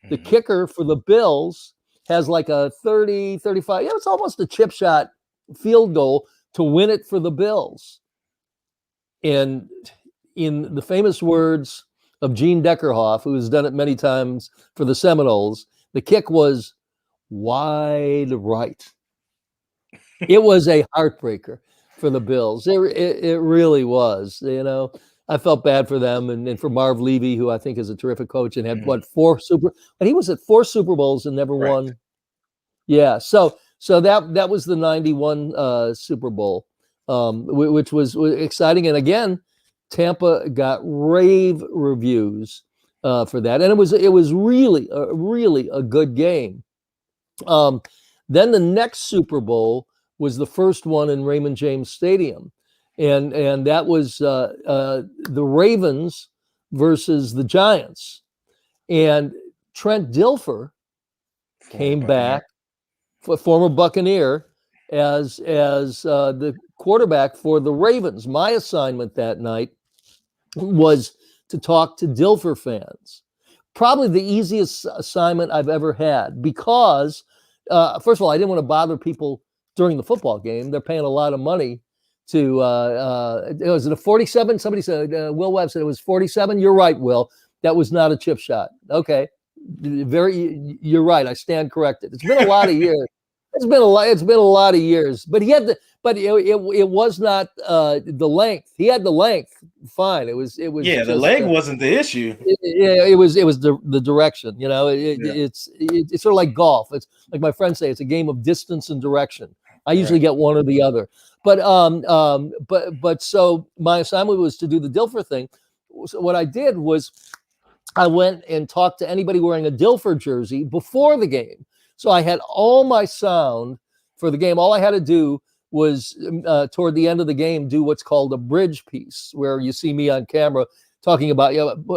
the kicker for the Bills, has like a 30, 35, it's almost a chip shot field goal to win it for the Bills. And in the famous words of Gene Deckerhoff, who has done it many times for the Seminoles, the kick was wide right. It was a heartbreaker for the Bills. It really was. You know, I felt bad for them and for Marv Levy, who I think is a terrific coach and had but he was at 4 Super Bowls and never won. Yeah. So that was the 91 Super Bowl, which was exciting. And again, Tampa got rave reviews for that, and it was really a good game. Then the next Super Bowl was the first one in Raymond James Stadium, and that was the Ravens versus the Giants. And Trent Dilfer came back, former Buccaneer, as the quarterback for the Ravens. My assignment that night was to talk to Dilfer fans. Probably the easiest assignment I've ever had because, first of all, I didn't want to bother people during the football game. They're paying a lot of money to, was it a 47? Somebody said, Will Webb said it was 47. You're right, Will. That was not a chip shot. Okay. You're right. I stand corrected. It's been a lot of years. It's been a lot of years, but it was not the length. He had the length. Fine. It was Yeah, just, the leg wasn't the issue. It was the direction. You know, it's sort of like golf. It's like my friends say, it's a game of distance and direction. I usually get one or the other. But so my assignment was to do the Dilfer thing. So what I did was I went and talked to anybody wearing a Dilfer jersey before the game. So I had all my sound for the game. All I had to do was toward the end of the game, do what's called a bridge piece, where you see me on camera talking about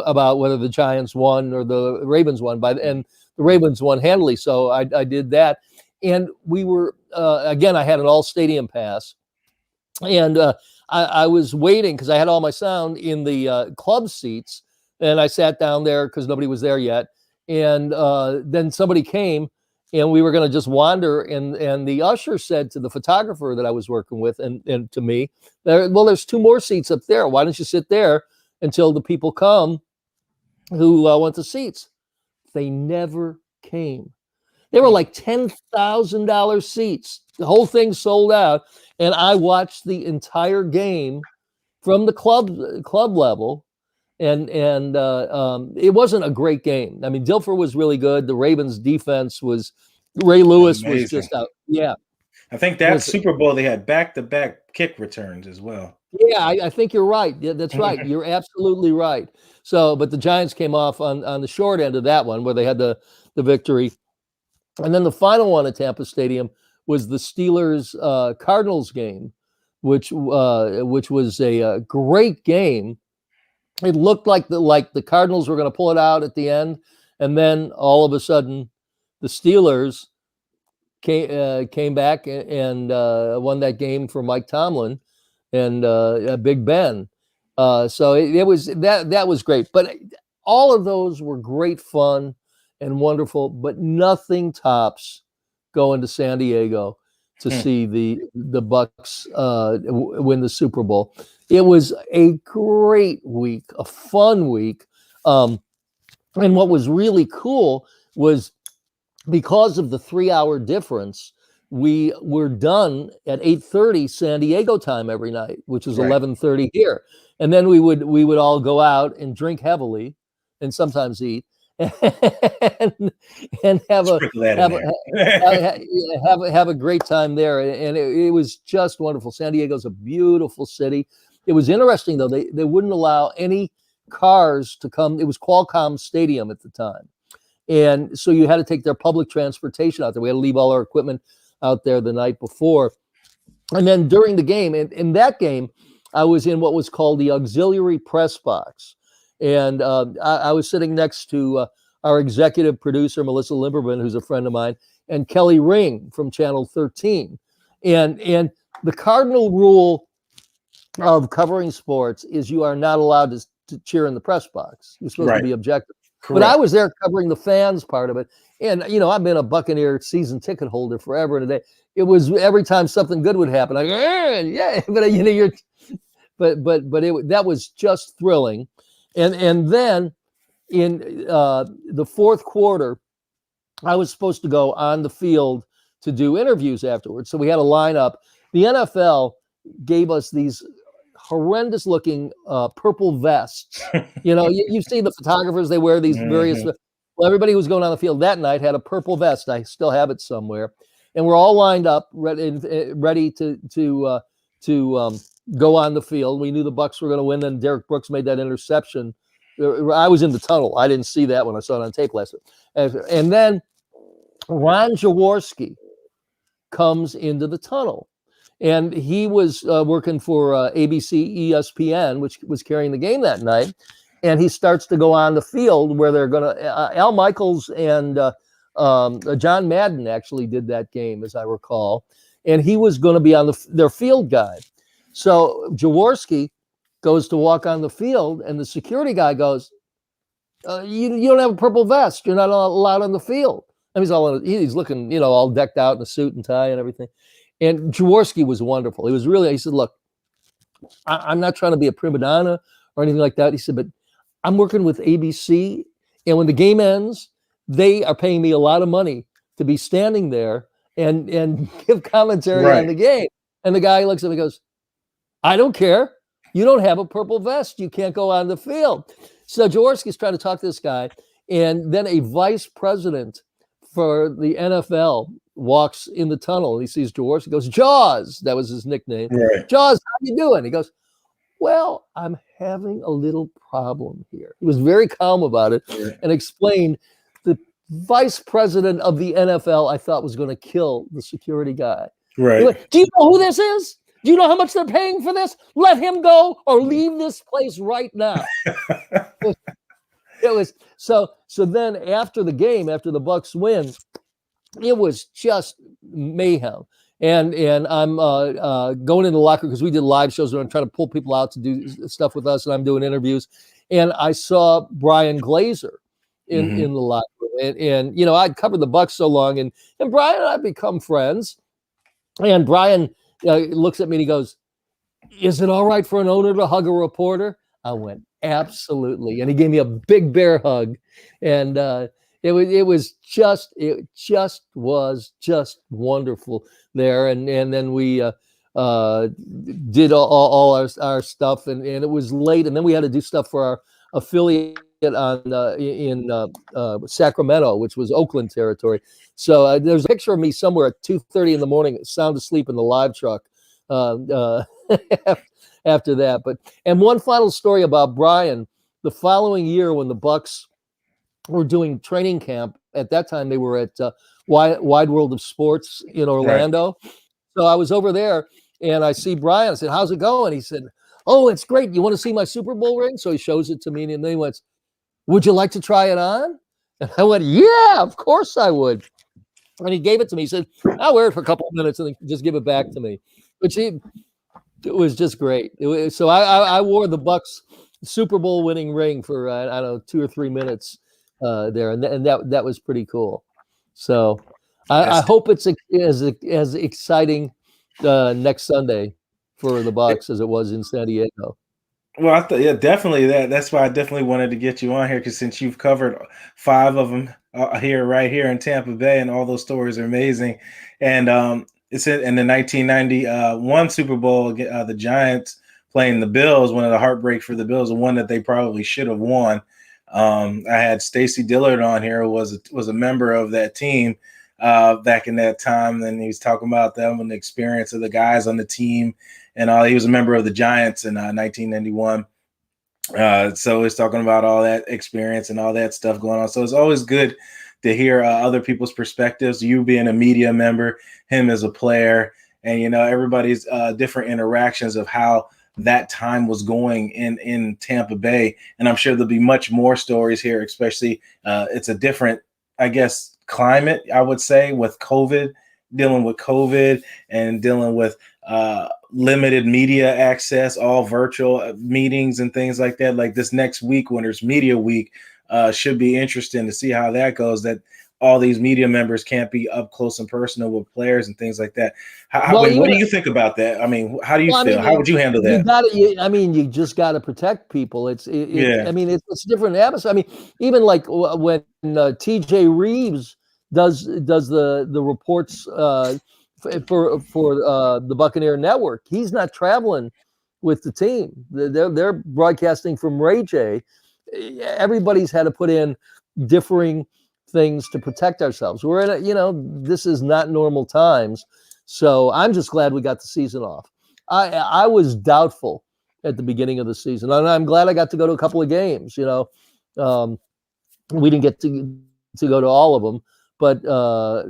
about whether the Giants won or the Ravens won. And the Ravens won handily. So I did that. And we were, again, I had an all stadium pass. And I was waiting because I had all my sound in the club seats. And I sat down there because nobody was there yet. And then somebody came. And we were going to just wander, and the usher said to the photographer that I was working with and to me, there's 2 more seats up there. Why don't you sit there until the people come who want the seats? They never came. They were like $10,000 seats. The whole thing sold out, and I watched the entire game from the club level. And it wasn't a great game. I mean, Dilfer was really good. The Ravens defense was, Ray Lewis was just out. Yeah. I think that Super Bowl, they had back-to-back kick returns as well. Yeah, I think you're right. Yeah, that's right. You're absolutely right. So, but the Giants came off on the short end of that one where they had the victory. And then the final one at Tampa Stadium was the Steelers Cardinals game, which was a great game. It looked like the Cardinals were going to pull it out at the end, and then all of a sudden, the Steelers came back and won that game for Mike Tomlin and Big Ben. So it was that was great. But all of those were great fun and wonderful. But nothing tops going to San Diego to see the Bucs win the Super Bowl. It was a great week, a fun week. And what was really cool was because of the 3-hour difference, we were done at 8:30 San Diego time every night, which is 11:30 here. And then we would all go out and drink heavily and sometimes eat and have a great time there. And it was just wonderful. San Diego's a beautiful city. It was interesting, though. They wouldn't allow any cars to come. It was Qualcomm Stadium at the time. And so you had to take their public transportation out there. We had to leave all our equipment out there the night before. And then during the game, in that game, I was in what was called the auxiliary press box. And I was sitting next to our executive producer, Melissa Limberman, who's a friend of mine, and Kelly Ring from Channel 13. And the cardinal rule of covering sports is you are not allowed to cheer in the press box. You're supposed to be objective. Correct. But I was there covering the fans part of it. And, you know, I've been a Buccaneer season ticket holder forever and a day. It was every time something good would happen, like, yeah, but you know, that was just thrilling. And then in the fourth quarter, I was supposed to go on the field to do interviews afterwards. So we had a lineup. The NFL gave us these horrendous looking purple vests. You know, you see the photographers, they wear these various, well, everybody who was going on the field that night had a purple vest. I still have it somewhere. And we're all lined up, ready to go on the field. We knew the Bucs were going to win. Then Derek Brooks made that interception. I was in the tunnel. I didn't see that when I saw it on tape last night. And then Ron Jaworski comes into the tunnel. And he was working for ABC ESPN, which was carrying the game that night. and he starts to go on the field where they're going to Al Michaels and John Madden actually did that game, as I recall, and he was going to be on their field guy. So Jaworski goes to walk on the field, and the security guy goes, you don't have a purple vest. You're not allowed on the field. And he's looking, all decked out in a suit and tie and everything. And Jaworski was wonderful. He said, look, I'm not trying to be a prima donna or anything like that. He said, but I'm working with ABC, and when the game ends, they are paying me a lot of money to be standing there and give commentary on the game. And the guy looks at me and goes, I don't care. You don't have a purple vest. You can't go on the field. So Jaworski's trying to talk to this guy, and then a vice president for the NFL walks in the tunnel, and he sees Jaworski. He goes, Jaws, that was his nickname. Right. Jaws, how you doing? He goes, well, I'm having a little problem here. He was very calm about it and explained the vice president of the NFL, I thought, was going to kill the security guy. Right. Went, do you know who this is? Do you know how much they're paying for this? Let him go or leave this place right now. It was so then after the game, after the Bucs win, it was just mayhem. And I'm going in the locker because we did live shows and I'm trying to pull people out to do stuff with us, and I'm doing interviews. And I saw Brian Glazer in the locker room. And I'd covered the Bucs so long, and Brian and I become friends. And Brian looks at me and he goes, is it all right for an owner to hug a reporter? I went, absolutely. And he gave me a big bear hug. And it just was wonderful there. And then we did all our stuff, and it was late. And then we had to do stuff for our affiliate in Sacramento, which was Oakland territory. So there's a picture of me somewhere at 2:30 in the morning, sound asleep in the live truck after that. And one final story about Brian. The following year, when the Bucs were doing training camp, at that time they were at Wide World of Sports in Orlando. Right. So I was over there, and I see Brian. I said, how's it going? He said, oh, it's great. You want to see my Super Bowl ring? So he shows it to me, and then he went, would you like to try it on? And I went, yeah, of course I would. And he gave it to me. He said, I'll wear it for a couple of minutes and then just give it back to me. It was just great. So I wore the Bucs Super Bowl winning ring for, I don't know, 2 or 3 minutes there. And that was pretty cool. So I hope it's as exciting next Sunday for the Bucs as it was in San Diego. Well, definitely that's why I definitely wanted to get you on here, because since you've covered 5 of them right here in Tampa Bay, and all those stories are amazing. And it's in the 1991 Super Bowl, the Giants playing the Bills, one of the heartbreak for the Bills, the one that they probably should have won. I had Stacy Dillard on here, who was a member of that team back in that time, and he was talking about them and the experience of the guys on the team. And he was a member of the Giants in 1991. So he's talking about all that experience and all that stuff going on. So it's always good to hear other people's perspectives, you being a media member, him as a player, and, everybody's different interactions of how that time was going in Tampa Bay. And I'm sure there'll be much more stories here, especially it's a different, I guess, climate, I would say, with dealing with COVID and dealing with limited media access, all virtual meetings and things like that. Like this next week, when there's media week, should be interesting to see how that goes, that all these media members can't be up close and personal with players and things like that. What do you think about that? I mean, how do you feel? How would you handle that? You just got to protect people. It's a different atmosphere. I mean, even like when TJ Reeves does the reports for the Buccaneer Network, he's not traveling with the team. They're broadcasting from Ray J. Everybody's had to put in differing things to protect ourselves. We're in this is not normal times. So I'm just glad we got the season off. I was doubtful at the beginning of the season, and I'm glad I got to go to a couple of games. We didn't get to go to all of them, but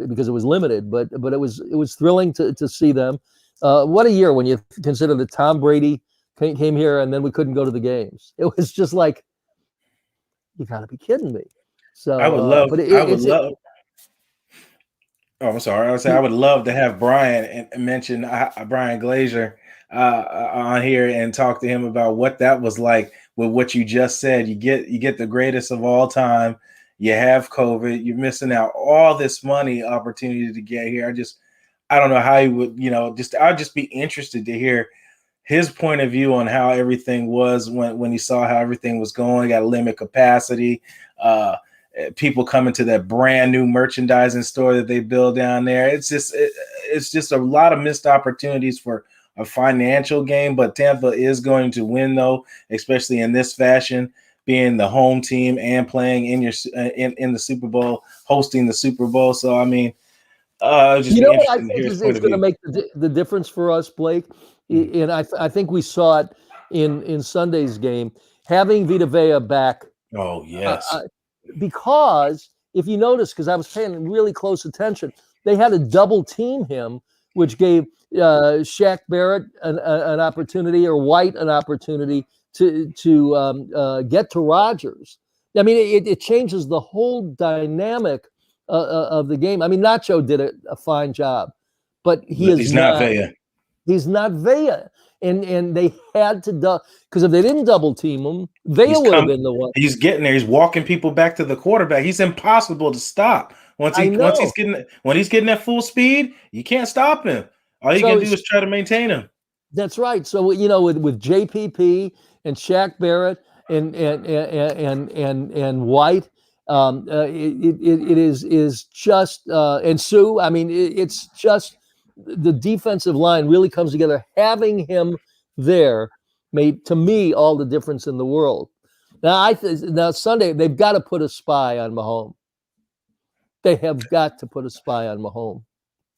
because it was limited, but it was thrilling to see them. What a year when you consider that Tom Brady came here and then we couldn't go to the games. It was just like, You got to be kidding me. So I would love. but I would love. Oh, I'm sorry. I would say I would love to have Brian and mention Brian Glazier on here and talk to him about what that was like with what you just said. You get the greatest of all time. You have COVID. You're missing out all this money opportunity to get here. I don't know how he would. I'd just be interested to hear his point of view on how everything was when he saw how everything was going. Got a limit capacity. People coming to that brand new merchandising store that they build down there. It's just a lot of missed opportunities for a financial game, but Tampa is going to win though, especially in this fashion, being the home team and playing in the Super Bowl, hosting the Super Bowl. So, I mean, just you know what I to think hear is his point it's of going to view. make the difference for us, Blake, and I think we saw it in Sunday's game, having Vita Vea back. Oh, yes. Because if you notice, because I was paying really close attention, they had to double team him, which gave Shaq Barrett an opportunity, or White an opportunity to get to Rodgers. I mean, it changes the whole dynamic of the game. I mean, Nacho did a fine job, but he's not Vea. He's not Vea. And they had to because if they didn't double team him, Vea would have been the one. He's getting there. He's walking people back to the quarterback. He's impossible to stop. Once he's getting at full speed, you can't stop him. All you can do is try to maintain him. That's right. So with JPP and Shaq Barrett and White, it is just and Sue. I mean, it's just the defensive line really comes together. Having him there made, to me, all the difference in the world. Now Sunday they've got to put a spy on Mahomes. They have got to put a spy on Mahomes.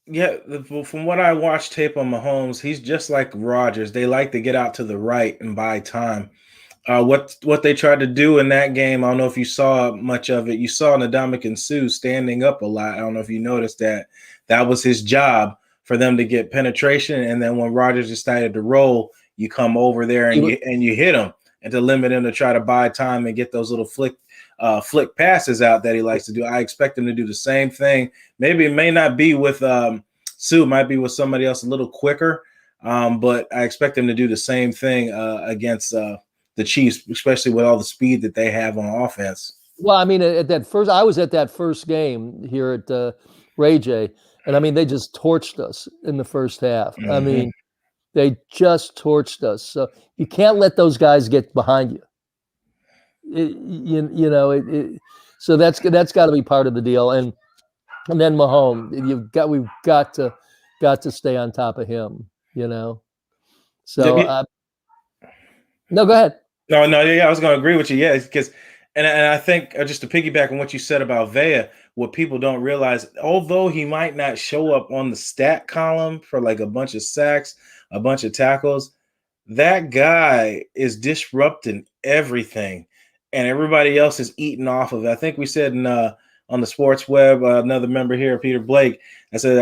Yeah, from what I watched tape on Mahomes, he's just like Rodgers. They like to get out to the right and buy time. What they tried to do in that game, I don't know if you saw much of it. You saw Ndamukong Suh standing up a lot. I don't know if you noticed that. That was his job, for them to get penetration, and then when Rodgers decided to roll, you come over there and you hit him, and to limit him to try to buy time and get those little flick passes out that he likes to do. I expect him to do the same thing. Maybe it may not be with Sue, it might be with somebody else a little quicker, but I expect him to do the same thing against the Chiefs, especially with all the speed that they have on offense. Well, I mean, I was at that first game here at Ray J. And I mean, they just torched us in the first half. Mm-hmm. I mean, they just torched us. So you can't let those guys get behind you. So that's got to be part of the deal. And then Mahomes, we've got to stay on top of him. So no, go ahead. No, yeah, I was going to agree with you. Yeah, because and I think just to piggyback on what you said about Vea. What people don't realize, although he might not show up on the stat column for like a bunch of sacks, a bunch of tackles, that guy is disrupting everything, and everybody else is eating off of it. I think we said on the Sports Web, another member here, Peter Blake, I said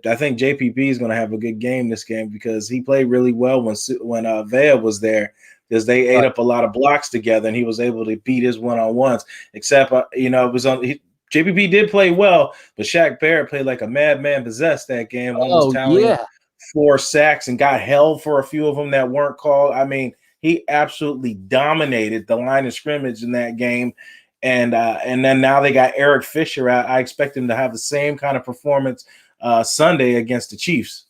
I think JPP is going to have a good game this game because he played really well when Vea was there, because they ate up a lot of blocks together, and he was able to beat his one-on-ones. Except it was on. JPP did play well, but Shaq Barrett played like a madman possessed that game. Almost tallying 4 sacks and got held for a few of them that weren't called. I mean, he absolutely dominated the line of scrimmage in that game. And then now they got Eric Fisher out. I expect him to have the same kind of performance Sunday against the Chiefs.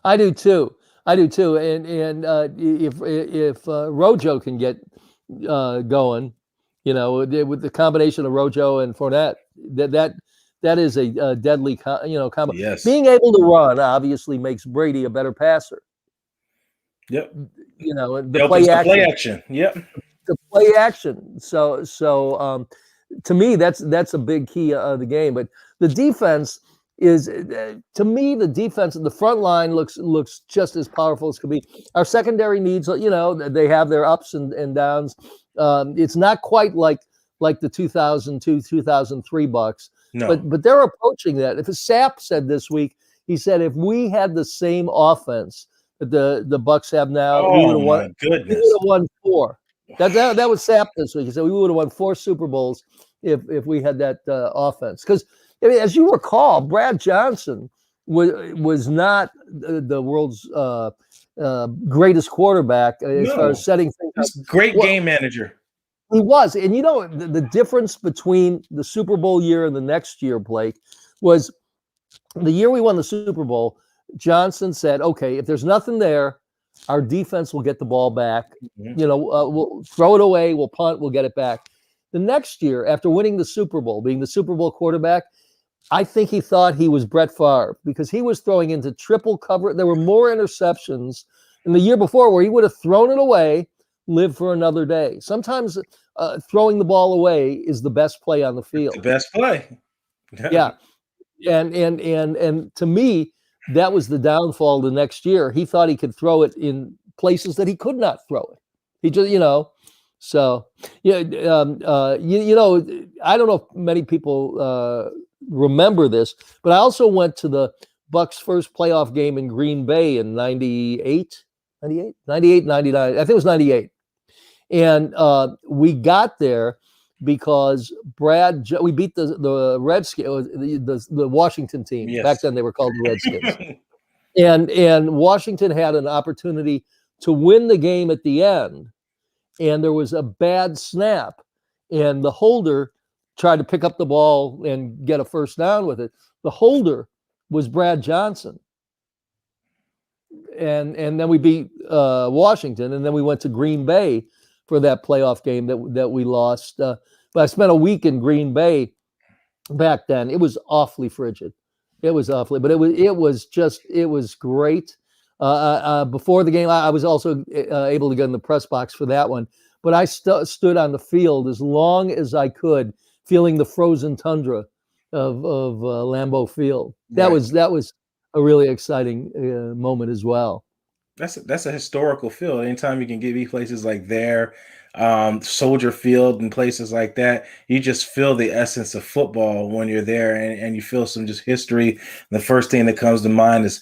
I do too. And if Rojo can get going, with the combination of Rojo and Fournette, that is a deadly combo. Yes. Being able to run obviously makes Brady a better passer. Yep. The play action. Yep. The play action. So to me, that's a big key of the game. But the defense is, to me, the front line looks just as powerful as could be. Our secondary needs, they have their ups and downs. It's not quite like the 2002, 2003 Bucs, no. but they're approaching that. If Sapp said this week, he said, if we had the same offense that the Bucs have now, we would have won 4. That was sap this week. He said we would have won 4 Super Bowls if we had that offense. Because I mean, as you recall, Brad Johnson was not the world's greatest quarterback as far as setting things up. He's a great game manager. He was. And you know, the difference between the Super Bowl year and the next year, Blake, was the year we won the Super Bowl, Johnson said, okay, if there's nothing there, our defense will get the ball back. Mhm. You know, we'll throw it away, we'll punt, we'll get it back. The next year, after winning the Super Bowl, being the Super Bowl quarterback, I think he thought he was Brett Favre because he was throwing into triple cover. There were more interceptions in the year before where he would have thrown it away, lived for another day. Sometimes throwing the ball away is the best play on the field. The best play. Yeah. And to me, that was the downfall the next year. He thought he could throw it in places that he could not throw it. He just, you know, so yeah, you know, I don't know if many people remember this, but I also went to the Bucs' first playoff game in Green Bay in 98, 99. I think it was 98. And we got there because we beat the Redskins, the Washington team. Yes. Back then they were called the Redskins. and Washington had an opportunity to win the game at the end. And there was a bad snap. And the holder tried to pick up the ball and get a first down with it. The holder was Brad Johnson. And then we beat Washington. And then we went to Green Bay for that playoff game that we lost. But I spent a week in Green Bay back then. It was awfully frigid. It was awfully, but it was great. Before the game, I was also able to get in the press box for that one. But I stood on the field as long as I could, feeling the frozen tundra of Lambeau Field. That was a really exciting moment as well. That's a historical field. Anytime you can get places like there, Soldier Field and places like that, you just feel the essence of football when you're there, and you feel some just history. The first thing that comes to mind is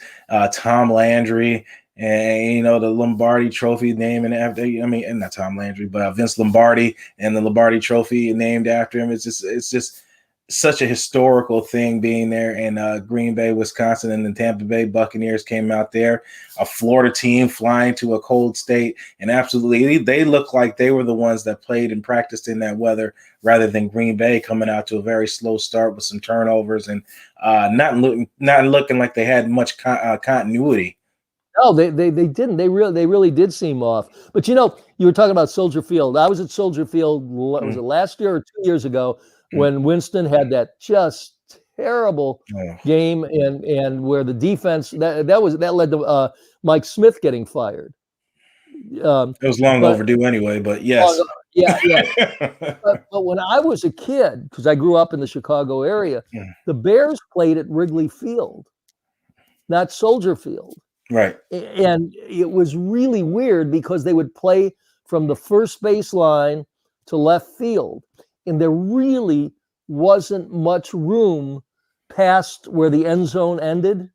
Tom Landry, and you know the Lombardi Trophy naming after. I mean, not Tom Landry, but Vince Lombardi and the Lombardi Trophy named after him. It's just such a historical thing being there in Green Bay, Wisconsin, and the Tampa Bay Buccaneers came out there, a Florida team flying to a cold state, and absolutely they look like they were the ones that played and practiced in that weather rather than Green Bay coming out to a very slow start with some turnovers and not looking like they had much continuity. No, they didn't. They really did seem off. But you know, you were talking about Soldier Field. I was at Soldier Field. Was it last year or 2 years ago? When Winston had that just terrible game and where the defense that led to Mike Smith getting fired. It was long overdue anyway, but yes. Yeah. but when I was a kid, because I grew up in the Chicago area, the Bears played at Wrigley Field, not Soldier Field. Right. And it was really weird because they would play from the first base line to left field. And there really wasn't much room past where the end zone ended.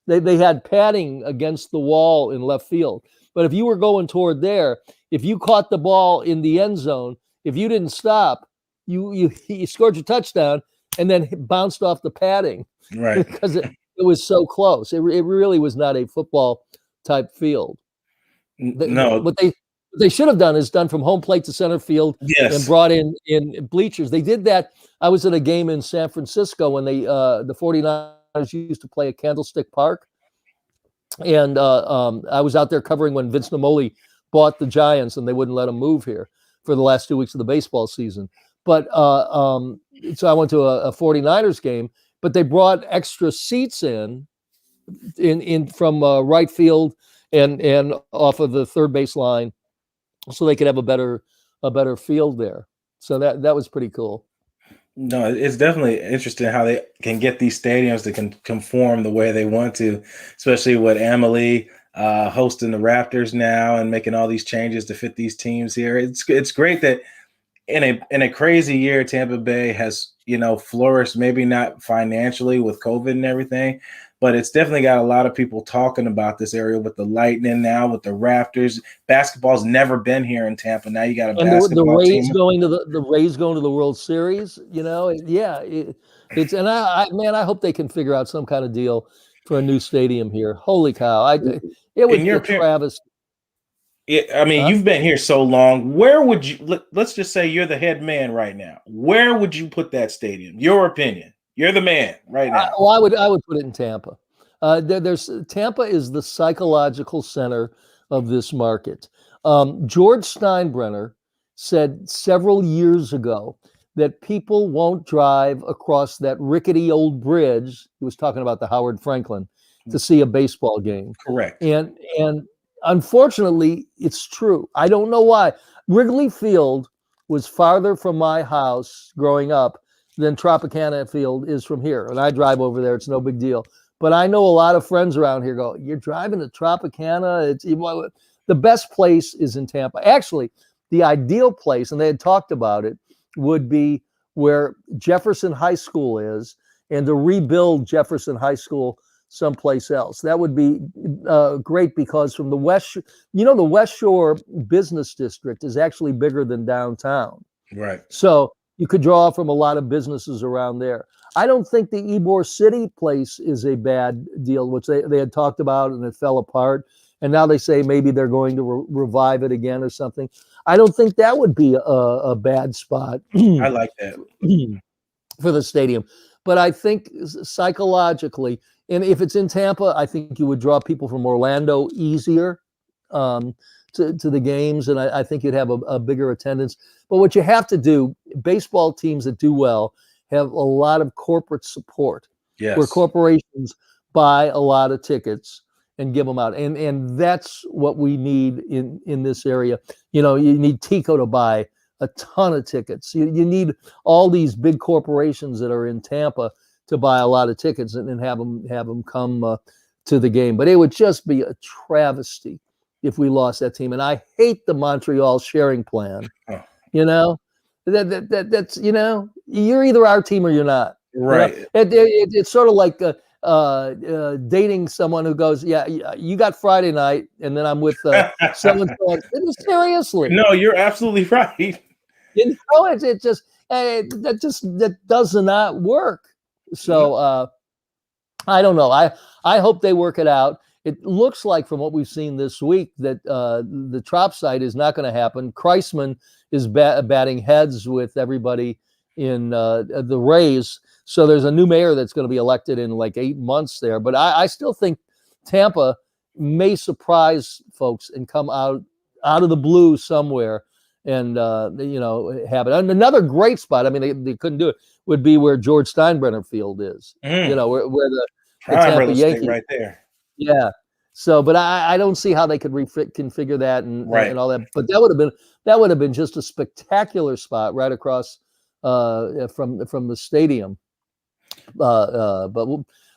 They had padding against the wall in left field. But if you were going toward there, if you caught the ball in the end zone, if you didn't stop, you scored your touchdown and then bounced off the padding. Right. Because it was so close. It really was not a football type field. No. What they should have done is done from home plate to center field and brought in bleachers. They did that. I was at a game in San Francisco when the 49ers used to play at Candlestick Park. And I was out there covering when Vince Namoli bought the Giants and they wouldn't let him move here for the last 2 weeks of the baseball season. But so I went to a 49ers game, but they brought extra seats in from right field and off of the third base line, so they could have a better field there. So that was pretty cool. No, it's definitely interesting how they can get these stadiums to conform the way they want to, especially with Emily hosting the Raptors now and making all these changes to fit these teams here. It's great that in a crazy year, Tampa Bay has, flourished, maybe not financially with COVID and everything, but it's definitely got a lot of people talking about this area with the Lightning now, with the Raptors. Basketball's never been here in Tampa. Now you got a And the basketball Rays team. going to the Rays going to the World Series, it's and I hope they can figure out some kind of deal for a new stadium here. Holy cow! It would be a travesty. I mean, you've been here so long. Where would you? Let's just say you're the head man right now. Where would you put that stadium? Your opinion. You're the man right now. I would put it in Tampa. Tampa is the psychological center of this market. George Steinbrenner said several years ago that people won't drive across that rickety old bridge. He was talking about the Howard Franklin to see a baseball game. Correct. And unfortunately, it's true. I don't know why. Wrigley Field was farther from my house growing up than Tropicana Field is from here. And I drive over there. It's no big deal. But I know a lot of friends around here go, you're driving to Tropicana? The best place is in Tampa. Actually, the ideal place, and they had talked about it, would be where Jefferson High School is, and to rebuild Jefferson High School someplace else. That would be great, because from the West, the West Shore Business District is actually bigger than downtown. Right. So you could draw from a lot of businesses around there. I don't think the Ybor City place is a bad deal, which they had talked about, and it fell apart. And now they say maybe they're going to revive it again or something. I don't think that would be a bad spot. I like that. For the stadium. But I think psychologically, and if it's in Tampa, I think you would draw people from Orlando easier to the games, and I think you'd have a bigger attendance. But what you have to do, baseball teams that do well have a lot of corporate support, yes, where corporations buy a lot of tickets and give them out. And that's what we need in this area. You need Tico to buy a ton of tickets. You need all these big corporations that are in Tampa to buy a lot of tickets and have them come to the game. But it would just be a travesty if we lost that team. And I hate the Montreal sharing plan. That's you're either our team or you're not. Right. It's sort of like dating someone who goes, yeah, you got Friday night, and then I'm with someone. Seriously. No, you're absolutely right. That does not work. So I don't know. I hope they work it out. It looks like, from what we've seen this week, that the Trop site is not going to happen. Kreisman is batting heads with everybody in the Rays. So there's a new mayor that's going to be elected in like 8 months there. But I still think Tampa may surprise folks and come out of the blue somewhere and have it. And another great spot, I mean, they couldn't do it, would be where George Steinbrenner Field is. Where the Tampa Yankees right there. Yeah. So, but I don't see how they could configure that and all that. But that would have been just a spectacular spot right across from the stadium. But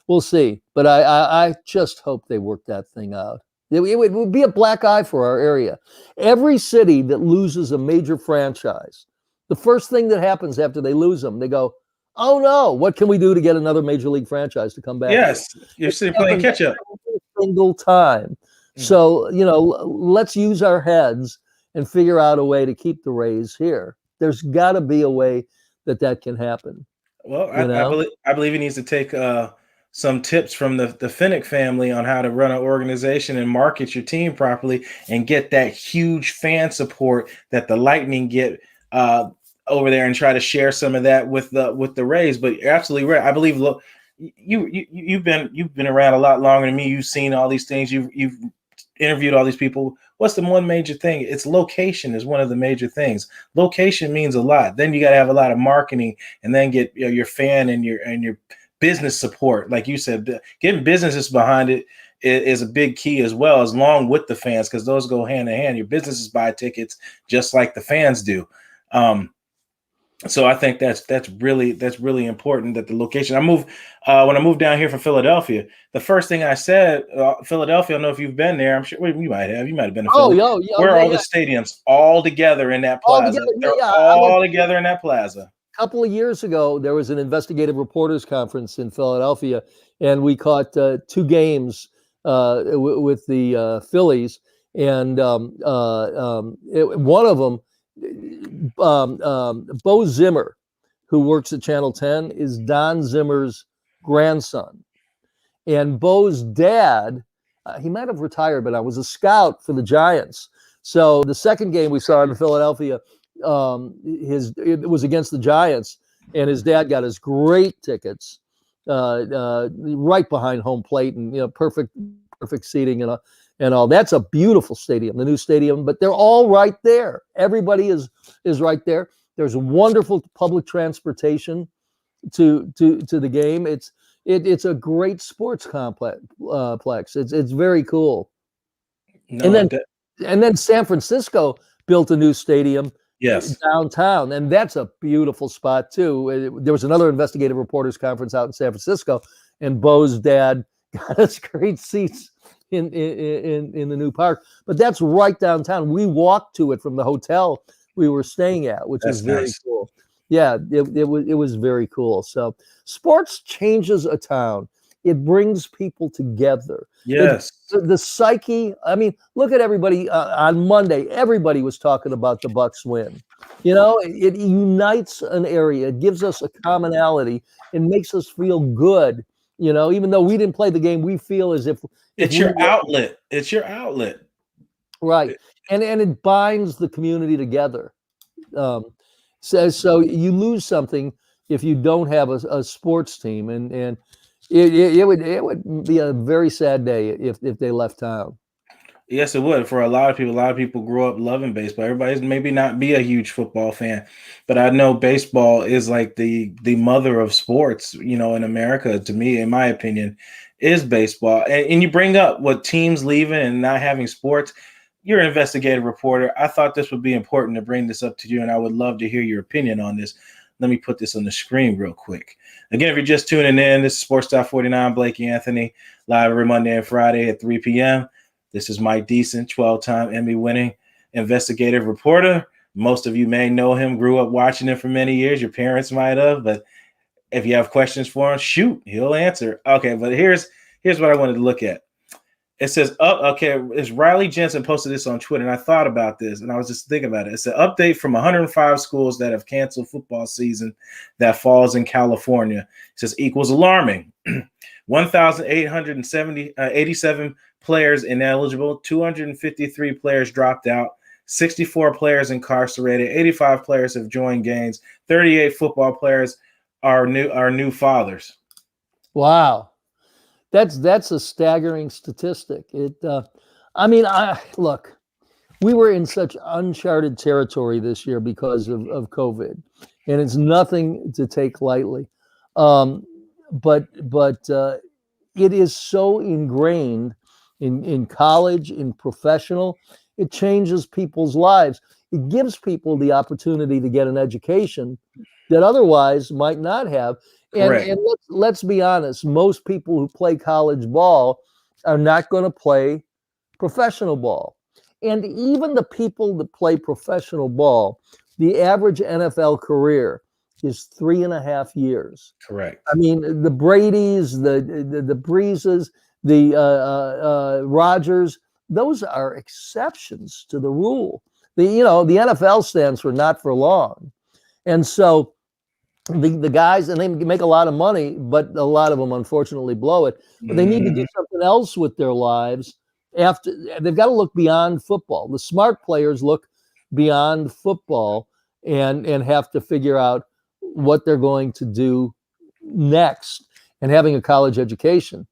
we'll see. But I just hope they work that thing out. It would be a black eye for our area. Every city that loses a major franchise, the first thing that happens after they lose them, they go, oh no, what can we do to get another major league franchise to come back? Yes, you're still playing catch up. Every single time. So, let's use our heads and figure out a way to keep the Rays here. There's got to be a way that can happen. Well, I believe he needs to take some tips from the Finnick family on how to run an organization and market your team properly and get that huge fan support that the Lightning get over there, and try to share some of that with the Rays. But you're absolutely right. I believe, look, you've been around a lot longer than me. You've seen all these things. You've interviewed all these people. What's the one major thing? It's location is one of the major things. Location means a lot. Then you got to have a lot of marketing, and then get your fan and your business support. Like you said, getting businesses behind it is a big key as well, as long with the fans, because those go hand in hand. Your businesses buy tickets just like the fans do. So I think that's really important that the location. When I moved down here from Philadelphia, the first thing I said, Philadelphia. I don't know if you've been there. I'm sure you might have. You might have been to Oh, Philly. yeah, Where are all yeah. the stadiums all together in that All plaza? together, They're yeah. all together in that plaza. A couple of years ago, there was an investigative reporters conference in Philadelphia, and we caught 2 games with the Phillies, and one of them, Bo Zimmer, who works at Channel 10, is Don Zimmer's grandson. And Bo's dad, he might have retired, but I was a scout for the Giants. So the second game we saw in Philadelphia, it was against the Giants, and his dad got us great tickets right behind home plate, and perfect seating and all. That's a beautiful stadium, the new stadium. But they're all right there. Everybody is right there. There's wonderful public transportation to the game. It's a great sports complex. It's very cool. No, and then San Francisco built a new stadium downtown, and that's a beautiful spot too. There was another investigative reporters conference out in San Francisco, and Bo's dad got us great seats in the new park. But that's right downtown. We walked to it from the hotel we were staying at, which is very cool. Yeah, it was very cool. So sports changes a town. It brings people together. Yes. The psyche. I mean, look at everybody on Monday. Everybody was talking about the Bucs win. It unites an area. It gives us a commonality. It makes us feel good. Even though we didn't play the game, we feel as if it's your outlet. It's your outlet. Right. And it binds the community together. So you lose something if you don't have a sports team, and it would be a very sad day if they left town. Yes, it would. For a lot of people grew up loving baseball. Everybody's maybe not be a huge football fan, but I know baseball is like the mother of sports, in America. To me, in my opinion, is baseball. And you bring up what teams leaving and not having sports. You're an investigative reporter. I thought this would be important to bring this up to you, and I would love to hear your opinion on this. Let me put this on the screen real quick. Again, if you're just tuning in, this is Sports Talk 49, Blake Anthony, live every Monday and Friday at 3 p.m. This is Mike Deeson, 12-time Emmy-winning investigative reporter. Most of you may know him, grew up watching him for many years. Your parents might have, but if you have questions for him, shoot, he'll answer. Okay, but here's what I wanted to look at. It says, it's Riley Jensen posted this on Twitter, and I thought about this, and I was just thinking about it. It's an update from 105 schools that have canceled football season that falls in California. It says equals alarming. 1,887 players ineligible, 253 players dropped out, 64 players incarcerated, 85 players have joined gangs, 38 football players are new fathers. Wow. That's a staggering statistic. Look, we were in such uncharted territory this year because of COVID, and it's nothing to take lightly. But it is so ingrained in college, in professional. It changes people's lives. It gives people the opportunity to get an education that otherwise might not have. And let's be honest, most people who play college ball are not going to play professional ball. And even the people that play professional ball, the average NFL career is 3.5 years. Correct. I mean, the Bradys, the Breezes, the Rodgers, those are exceptions to the rule. The NFL stands for not for long. And so the guys, and they make a lot of money, but a lot of them unfortunately blow it. But they need to do something else with their lives. After they've got to look beyond football. The smart players look beyond football and have to figure out what they're going to do next. And having a college education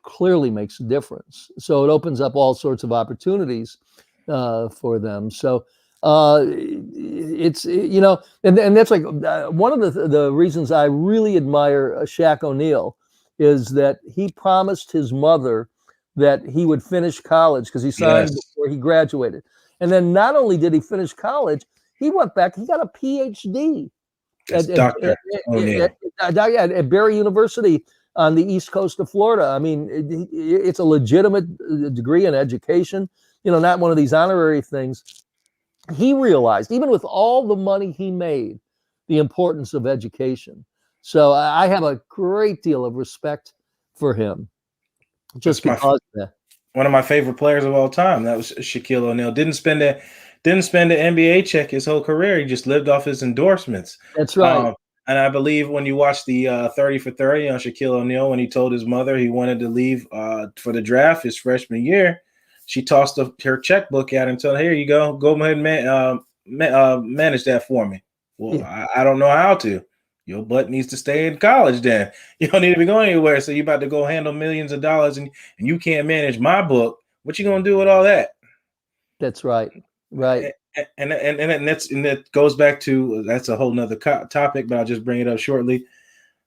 clearly makes a difference. So it opens up all sorts of opportunities for them. So it's and that's like one of the reasons I really admire Shaq O'Neal is that he promised his mother that he would finish college because he signed before he graduated. And then not only did he finish college, he went back, he got a PhD Dr. O'Neill. At Barry University on the east coast of Florida. I mean, it's a legitimate degree in education, not one of these honorary things. He realized, even with all the money he made, the importance of education. So I have a great deal of respect for him just because of that. One of my favorite players of all time. That was Shaquille O'Neal. Didn't spend an NBA check his whole career. He just lived off his endorsements. That's right. And I believe when you watch the 30 for 30 on Shaquille O'Neal, when he told his mother he wanted to leave for the draft his freshman year, she tossed her checkbook at him and told her, "Here you go. Go ahead and manage that for me." Well, I don't know how to. Your butt needs to stay in college then. You don't need to be going anywhere. So you're about to go handle millions of dollars and you can't manage my book. What you going to do with all that? That's right. Right. And that goes back to, that's a whole nother topic, but I'll just bring it up shortly.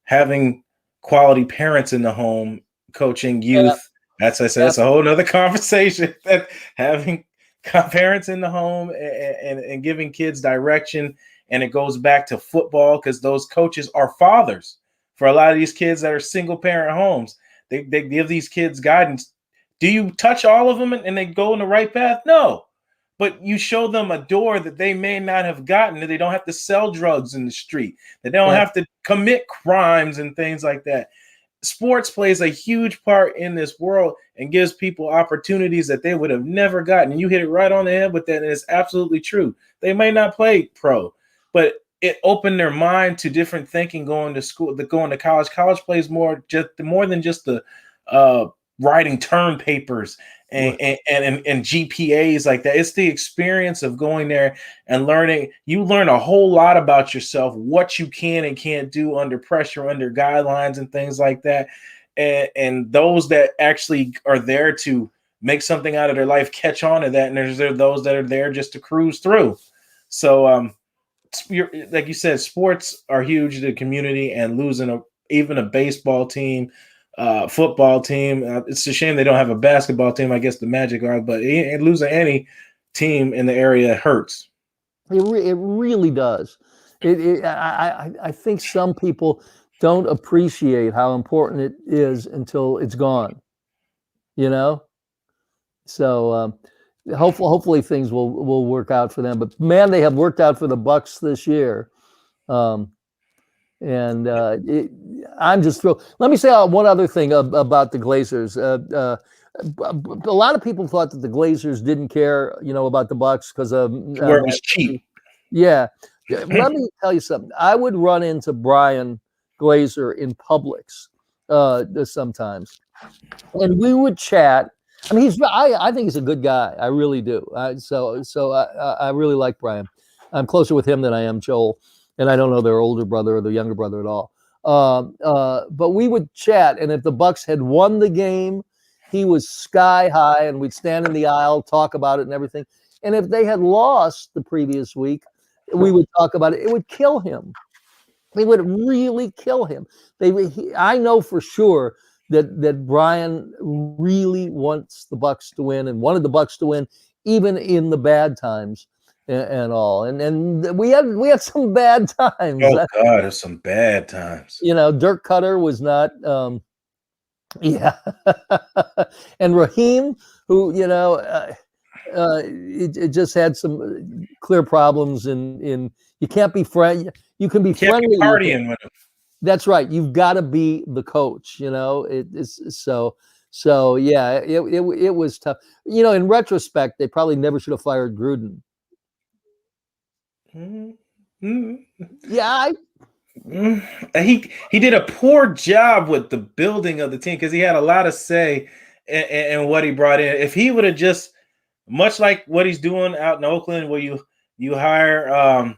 Having quality parents in the home, coaching youth. That's a whole nother conversation. That having parents in the home and giving kids direction. And it goes back to football because those coaches are fathers for a lot of these kids that are single parent homes. They give these kids guidance. Do you touch all of them and they go in the right path? No. But you show them a door that they may not have gotten, that they don't have to sell drugs in the street, that they don't have to commit crimes and things like that. Sports plays a huge part in this world and gives people opportunities that they would have never gotten. And you hit it right on the head with that, and it's absolutely true. They may not play pro, but it opened their mind to different thinking going to school, going to college. College plays more than just the writing term papers and GPAs like that. It's the experience of going there and learning. You learn a whole lot about yourself, what you can and can't do under pressure, under guidelines and things like that. And those that actually are there to make something out of their life catch on to that. And there's those that are there just to cruise through. So, like you said, sports are huge to the community, and losing even a baseball team, football team. It's a shame they don't have a basketball team. I guess the Magic are, but losing any team in the area hurts. It really does. I think some people don't appreciate how important it is until it's gone. So. Hopefully things will work out for them, but man, they have worked out for the Bucs this year, I'm just thrilled. Let me say one other thing about the Glazers. A lot of people thought that the Glazers didn't care, about the Bucs because of where it was cheap. Yeah, let me tell you something. I would run into Brian Glazer in Publix sometimes, and we would chat. I mean, I think he's a good guy. I really do. So I really like Brian. I'm closer with him than I am Joel, and I don't know their older brother or their younger brother at all. But we would chat, and if the Bucs had won the game, he was sky high, and we'd stand in the aisle, talk about it and everything. And if they had lost the previous week, we would talk about it. It would kill him. It would really kill him. I know for sure that Brian really wants the Bucs to win and wanted the Bucs to win, even in the bad times and all. And we had some bad times. Oh God, there's some bad times. Dirk Cutter was not. And Raheem, who it just had some clear problems in you can't be friend. You can be friendly. Partying with him. That's right. You've got to be the coach. It's so yeah. It was tough. In retrospect, they probably never should have fired Gruden. Mm-hmm. Yeah, he did a poor job with the building of the team because he had a lot of say in what he brought in. If he would have just, much like what he's doing out in Oakland, where you hire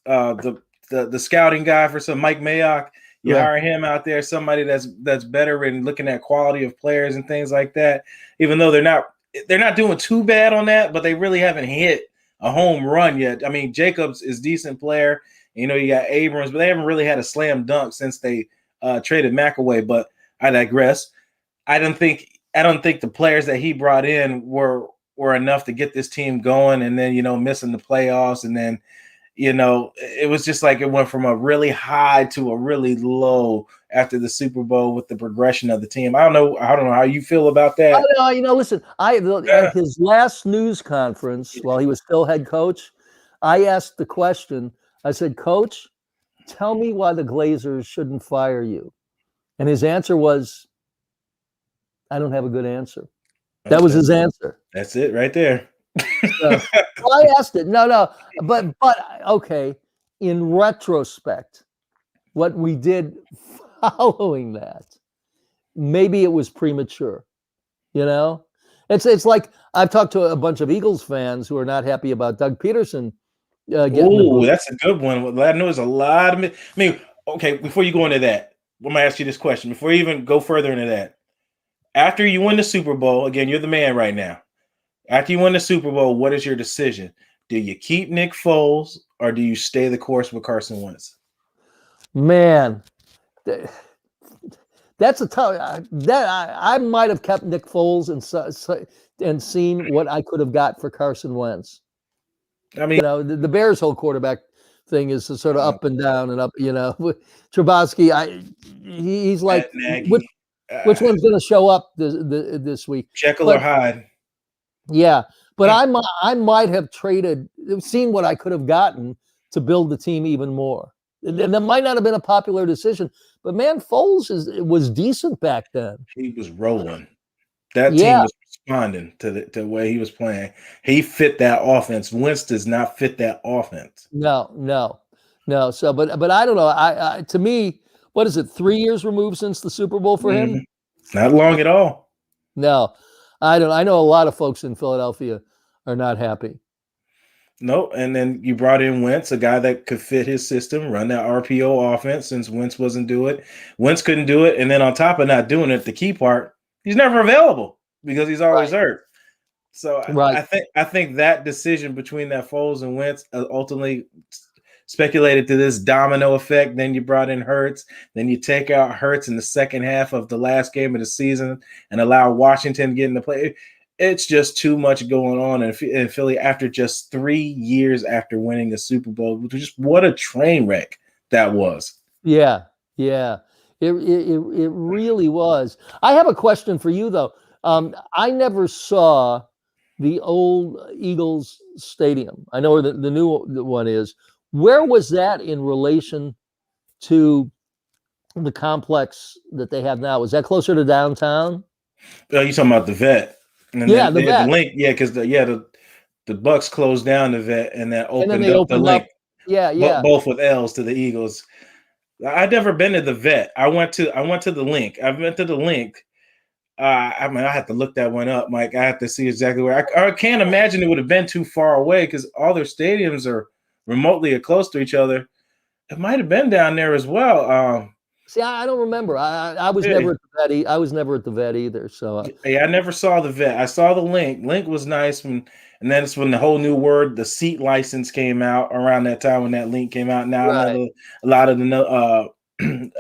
the scouting guy for some Mike Mayock. You hire him out there, somebody that's better in looking at quality of players and things like that. Even though they're not doing too bad on that, but they really haven't hit a home run yet. I mean, Jacobs is a decent player. You got Abrams, but they haven't really had a slam dunk since they traded McAway. But I digress. I don't think the players that he brought in were enough to get this team going, and then missing the playoffs, and then it was just like it went from a really high to a really low after the Super Bowl with the progression of the team. I don't know how you feel about that. Listen, at his last news conference while he was still head coach, I asked the question. I said, Coach, tell me why the Glazers shouldn't fire you. And his answer was, I don't have a good answer. That was his answer. That's it right there. Well, I asked it. No, but okay. In retrospect, what we did following that, maybe it was premature. It's like I've talked to a bunch of Eagles fans who are not happy about Doug Peterson. Oh, that's a good one. I know there's a lot of. Okay. Before you go into that, I'm gonna ask you this question. Before you even go further into that, after you win the Super Bowl, again, you're the man right now. After you win the Super Bowl, what is your decision? Do you keep Nick Foles or do you stay the course with Carson Wentz? Man, that's a tough. I might have kept Nick Foles and seen what I could have got for Carson Wentz. I mean, the Bears' whole quarterback thing is sort of up and down and up. Trubisky, he's like, which one's going to show up this week? Jekyll or Hyde. Yeah, but I might have seen what I could have gotten to build the team even more. And that might not have been a popular decision, but man, Foles was decent back then. He was rolling. That team was responding to the way he was playing. He fit that offense. Wentz does not fit that offense. No. So, but I don't know. I to me, what is it? 3 years removed since the Super Bowl for him? Not long at all. No, I don't. I know a lot of folks in Philadelphia are not happy. No, and then you brought in Wentz, a guy that could fit his system, run that RPO offense since Wentz wasn't doing it. Wentz couldn't do it. And then on top of not doing it, the key part, he's never available because he's always hurt. So I think that decision between that Foles and Wentz ultimately speculated to this domino effect. Then you brought in Hurts. Then you take out Hurts in the second half of the last game of the season and allow Washington to get in the play. It's just too much going on in Philly after just 3 years after winning the Super Bowl. Just what a train wreck that was. Yeah. It really was. I have a question for you, though. I never saw the old Eagles Stadium. I know where the new one is. Where was that in relation to the complex that they have now? Was that closer to downtown? You're talking about the Vet. And the Vet. The Link, because the Bucs closed down the Vet and then opened up the Link. Both with L's to the Eagles. I'd never been to the Vet. I went to the Link. I've been to the Link. I have to look that one up, Mike. I have to see exactly where. I can't imagine it would have been too far away because all their stadiums are remotely close to each other. It might have been down there as well. See, I don't remember. I was never at the Vet. I was never at the Vet either. So I never saw the Vet. I saw the Link. Link was nice, and then it's when the whole new word, the seat license, came out around that time when that Link came out. Now a lot of the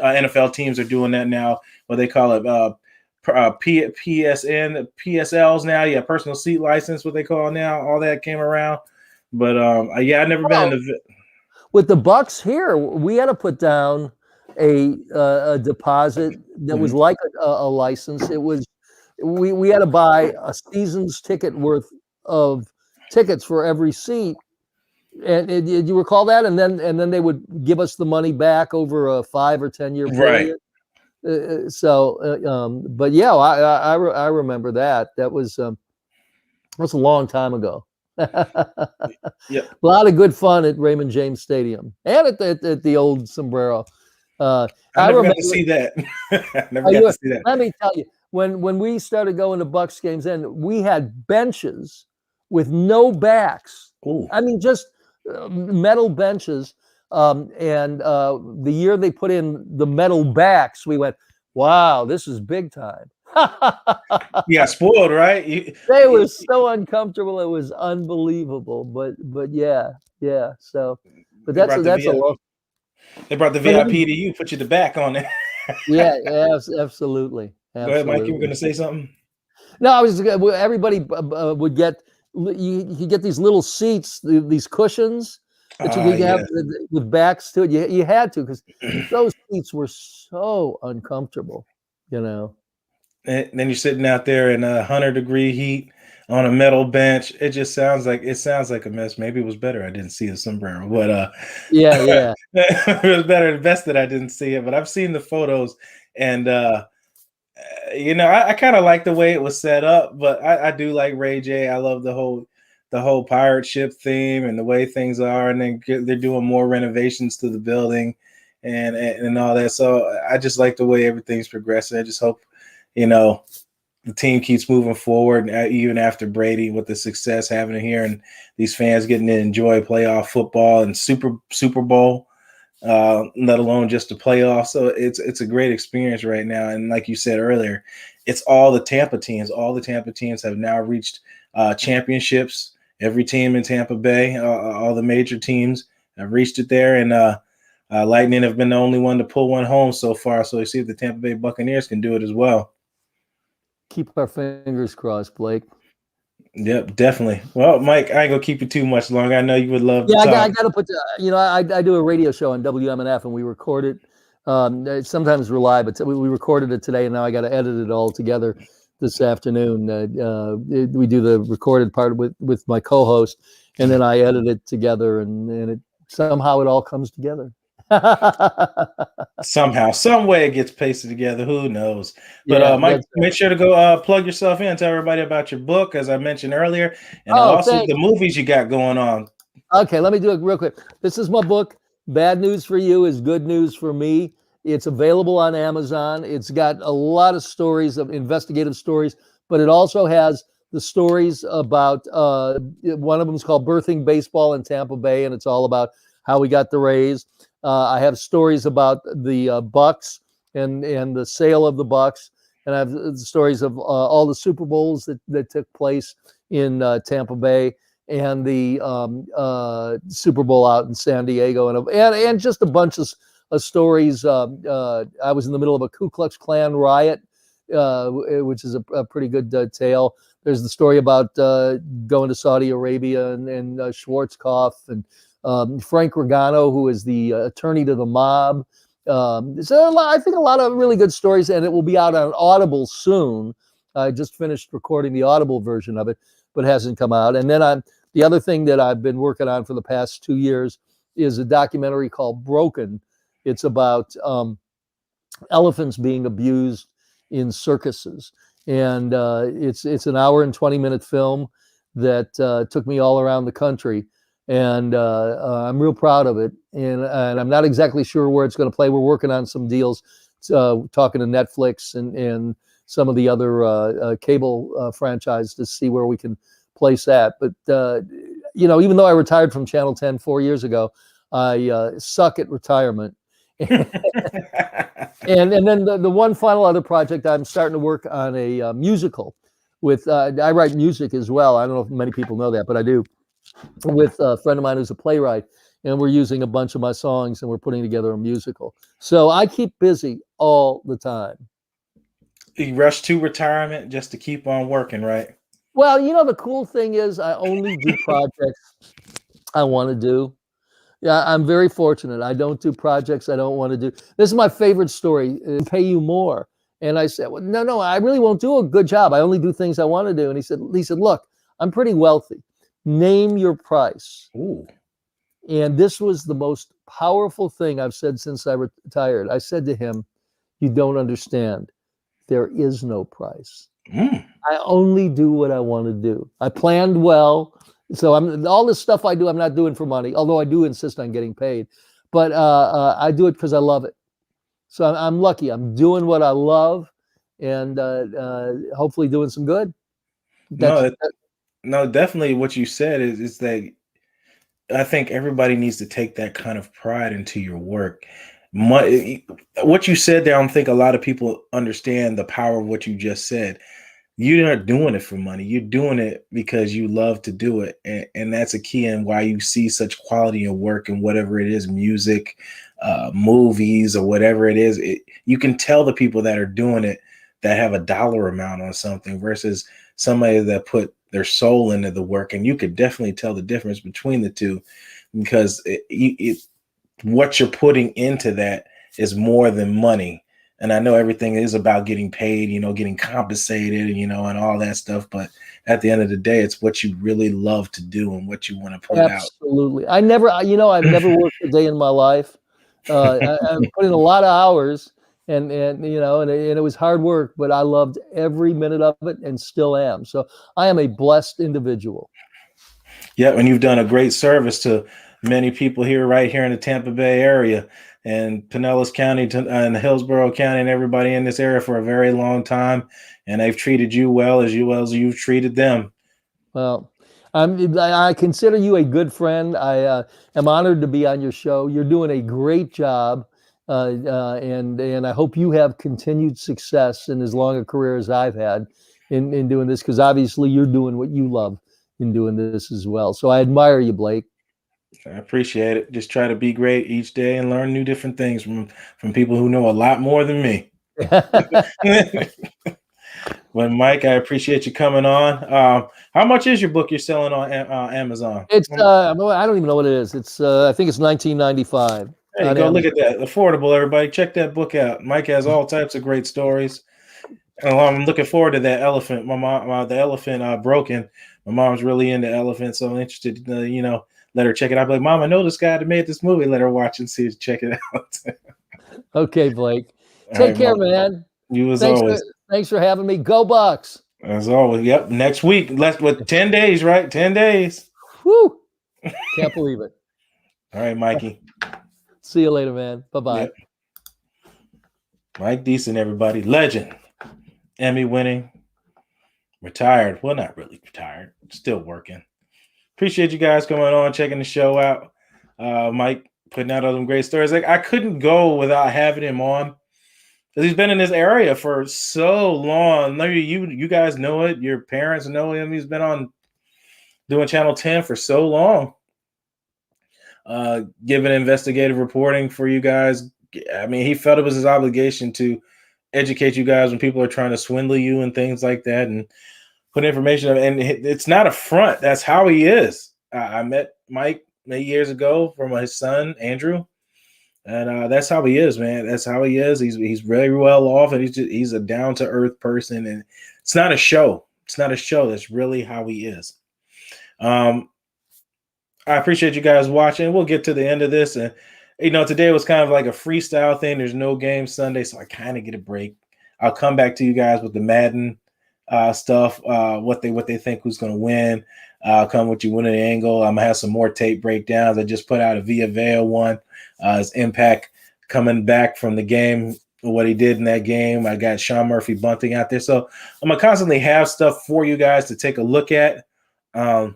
NFL teams are doing that now. What they call it, PSN, PSLs now. Yeah, personal seat license, what they call it now. All that came around, but I've never been in the Vet. With the Bucs here, we had to put down a deposit that was like a license. It was we had to buy a season's ticket worth of tickets for every seat, and did you recall that? And then they would give us the money back over a 5 or 10 year period. But yeah, I remember that. That was a long time ago. Yeah, a lot of good fun at Raymond James Stadium and at the old Sombrero. I never got to see that. Let me tell you, when we started going to Bucs games, then we had benches with no backs. Ooh. I mean, just metal benches. And the year they put in the metal backs, we went, wow, this is big time. You got spoiled, right? They were so uncomfortable. It was unbelievable. But yeah. So, but that's a lot. They brought the VIP to you, put you the back on it. Yeah, absolutely. Go ahead, Mike. You were going to say something? No, everybody would get. You get these little seats, these cushions. But you could have with backs to it. You had to, because those seats were so uncomfortable, you know. And then you're sitting out there in 100-degree heat on a metal bench. It sounds like a mess. Maybe it was better I didn't see a sombrero, but yeah. it was better. The best that I didn't see it, but I've seen the photos, and I kind of like the way it was set up. But I do like Ray J. I love the whole pirate ship theme and the way things are, and then they're doing more renovations to the building and all that. So I just like the way everything's progressing. I just hope, the team keeps moving forward, even after Brady, with the success having it here, and these fans getting to enjoy playoff football and Super Bowl, let alone just the playoffs. So it's a great experience right now. And like you said earlier, it's all the Tampa teams. All the Tampa teams have now reached championships. Every team in Tampa Bay, all the major teams have reached it there, and Lightning have been the only one to pull one home so far. So you see if the Tampa Bay Buccaneers can do it as well. Keep our fingers crossed, Blake. Yep, definitely. Well, Mike, I ain't gonna keep you too much longer. I know you would love to talk. I got to put, I do a radio show on WMNF, and we record it. Sometimes we're live, but we recorded it today, and now I got to edit it all together this afternoon. We do the recorded part with my co-host, and then I edit it together, and somehow it all comes together. Somehow, some way it gets pasted together. Who knows? But Mike, make sure to go plug yourself in. Tell everybody about your book, as I mentioned earlier, and also the movies you got going on. Okay, let me do it real quick. This is my book. Bad News for You is Good News for Me. It's available on Amazon. It's got a lot of stories, of investigative stories, but it also has the stories about one of them is called Birthing Baseball in Tampa Bay, and it's all about how we got the Rays. I have stories about the Bucs and the sale of the Bucs, and I have stories of all the Super Bowls that took place in Tampa Bay, and the Super Bowl out in San Diego, and just a bunch of stories. I was in the middle of a Ku Klux Klan riot, which is a pretty good tale. There's the story about going to Saudi Arabia and Schwarzkopf and Frank Regano, who is the attorney to the mob. So I think a lot of really good stories, and it will be out on Audible soon. I just finished recording the Audible version of it, but hasn't come out. And then the other thing that I've been working on for the past 2 years is a documentary called Broken. It's about elephants being abused in circuses. And it's an hour and 20-minute film that took me all around the country. And I'm real proud of it. And I'm not exactly sure where it's going to play. We're working on some deals, talking to Netflix and some of the other cable franchise to see where we can place that. But, even though I retired from Channel 10 4 years ago, I suck at retirement. and then the one final other project, I'm starting to work on a musical with, I write music as well. I don't know if many people know that, but I do, with a friend of mine who's a playwright, and we're using a bunch of my songs and we're putting together a musical. So I keep busy all the time. You rush to retirement just to keep on working, right? Well, the cool thing is I only do projects I want to do. Yeah, I'm very fortunate. I don't do projects I don't want to do. This is my favorite story, pay you more. And I said, well, no, I really won't do a good job. I only do things I want to do. And he said, look, I'm pretty wealthy. Name your price. Ooh. And this was the most powerful thing I've said since I retired. I said to him, you don't understand. There is no price. I only do what I want to do. I planned well. So all this stuff I do, I'm not doing for money, although I do insist on getting paid. But I do it because I love it. So I'm lucky. I'm doing what I love, and hopefully doing some good. No, definitely what you said is that I think everybody needs to take that kind of pride into your work. What you said there, I don't think a lot of people understand the power of what you just said. You're not doing it for money. You're doing it because you love to do it. And that's a key in why you see such quality in work and whatever it is, music, movies, or whatever it is. You can tell the people that are doing it that have a dollar amount on something versus somebody that put their soul into the work. And you could definitely tell the difference between the two. because what you're putting into that is more than money. And I know everything is about getting paid, getting compensated, and all that stuff. But at the end of the day, it's what you really love to do and what you want to put out. Absolutely. I've never worked a day in my life. I've put in a lot of hours, and it was hard work, but I loved every minute of it and still am. So I am a blessed individual. Yeah, and you've done a great service to many people right here in the Tampa Bay area and Pinellas County and Hillsborough County and everybody in this area for a very long time. And they've treated you well as you've treated them. Well, I consider you a good friend. I am honored to be on your show. You're doing a great job. And I hope you have continued success in as long a career as I've had in doing this, because obviously you're doing what you love in doing this as well. So I admire you, Blake. I appreciate it. Just try to be great each day and learn new different things from people who know a lot more than me. But Mike, I appreciate you coming on. How much is your book you're selling on Amazon? It's I don't even know what it is. It's I think it's $19.95. Hey, go Amazon. Look at that. Affordable, everybody. Check that book out. Mike has all types of great stories. I'm looking forward to that elephant. My mom, the elephant broken. My mom's really into elephants, so I'm interested to, let her check it out. I'm like, Mom, I know this guy that made this movie. Let her watch and see, check it out. Okay, Blake. Take care, man. You as always. Thanks for having me. Go Bucs. As always. Yep. Next week. With 10 days, right? 10 days. Whew. Can't believe it. All right, Mikey. See you later, man. Bye-bye. Yep. Mike Deeson, everybody. Legend. Emmy winning. Retired. Well, not really retired. Still working. Appreciate you guys coming on, checking the show out. Mike putting out all them great stories. I couldn't go without having him on, because he's been in this area for so long. Maybe you guys know it. Your parents know him. He's been on doing Channel 10 for so long. Giving investigative reporting for you guys. I mean, he felt it was his obligation to educate you guys when people are trying to swindle you and things like that, and put information. And it's not a front. That's how he is. I met Mike many years ago from his son, Andrew. And that's how he is, man. That's how he is. He's very well off, and he's a down to earth person. And it's not a show. It's not a show. That's really how he is. I appreciate you guys watching. We'll get to the end of this, and today was kind of like a freestyle thing. There's no game Sunday, so I kind of get a break. I'll come back to you guys with the Madden stuff, what they think who's going to win. Come with you winning the angle. I'm gonna have some more tape breakdowns. I just put out a Via Vea one. His impact coming back from the game, what he did in that game. I got Sean Murphy bunting out there, so I'm gonna constantly have stuff for you guys to take a look at. To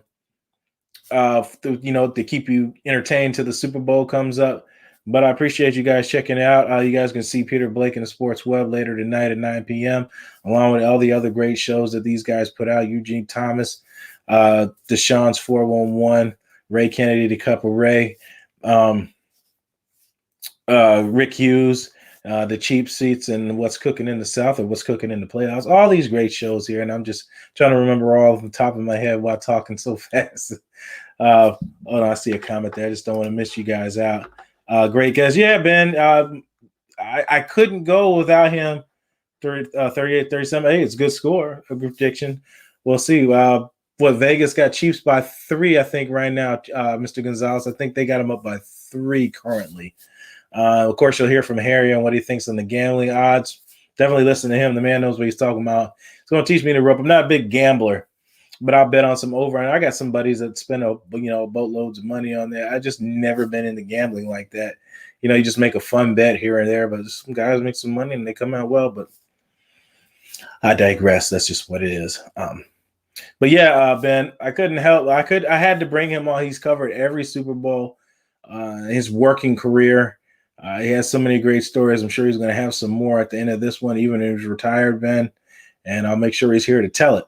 keep you entertained till the Super Bowl comes up. But I appreciate you guys checking it out. You guys can see Peter Blake in the Sports Web later tonight at 9 p.m., along with all the other great shows that these guys put out. Eugene Thomas, Deshaun's 411, Ray Kennedy, The Cup of Ray, Rick Hughes, The Cheap Seats, and What's Cooking in the South, or What's Cooking in the Playoffs. All these great shows here, and I'm just trying to remember all off the top of my head while talking so fast. Oh, no, I see a comment there. I just don't want to miss you guys out. Great guys. Yeah, Ben, I couldn't go without him. 38-37. Hey, it's a good score, a good prediction. We'll see. Vegas got Chiefs by 3, I think, right now, Mr. Gonzalez. I think they got him up by 3 currently. Of course, you'll hear from Harry on what he thinks on the gambling odds. Definitely listen to him. The man knows what he's talking about. He's going to teach me to rope. I'm not a big gambler, but I'll bet on some over. And I got some buddies that spend boatloads of money on that. I just never been into gambling like that. You just make a fun bet here and there, but some guys make some money and they come out well. But I digress. That's just what it is. But yeah, Ben, I couldn't help. I had to bring him on. He's covered every Super Bowl, his working career. He has so many great stories. I'm sure he's going to have some more at the end of this one, even if he's retired, Ben. And I'll make sure he's here to tell it.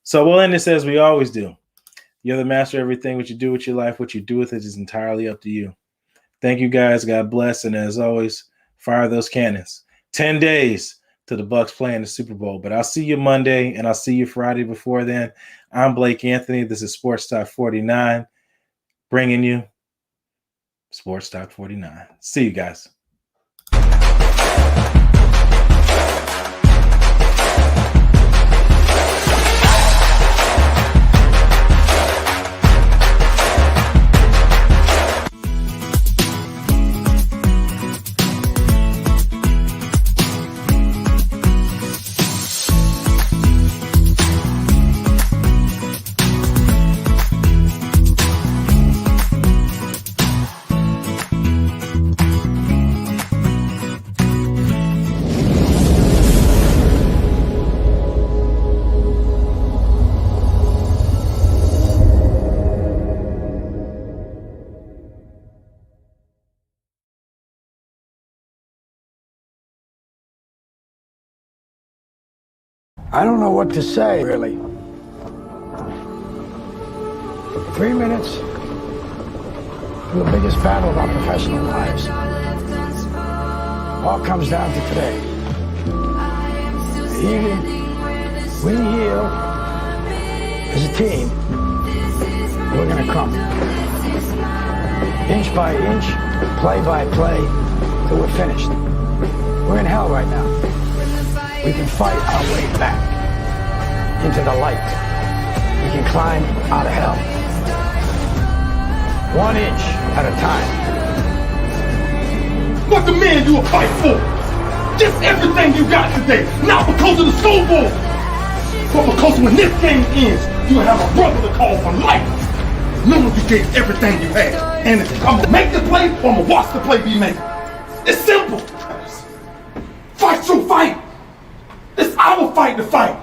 So we'll end this as we always do. You're the master of everything. What you do with your life, what you do with it is entirely up to you. Thank you, guys. God bless. And as always, fire those cannons. 10 days to the Bucs playing the Super Bowl. But I'll see you Monday, and I'll see you Friday before then. I'm Blake Anthony. This is Sports Talk 49, bringing you Sports Talk 49. See you guys. I don't know what to say, really. 3 minutes to the biggest battle of our professional lives. All comes down to today. Either we heal as a team, we're gonna crumble. Inch by inch, play by play, till we're finished. We're in hell right now. We can fight our way back into the light. We can climb out of hell. 1 inch at a time. What the man you a fight for? Just everything you got today. Not because of the Super Bowl, but because when this game ends, you have a brother to call for life. Knowing you gave everything you had. And I'm gonna make the play or I'm gonna watch the play be made. It's simple. Fight your fight. It's our fight to fight.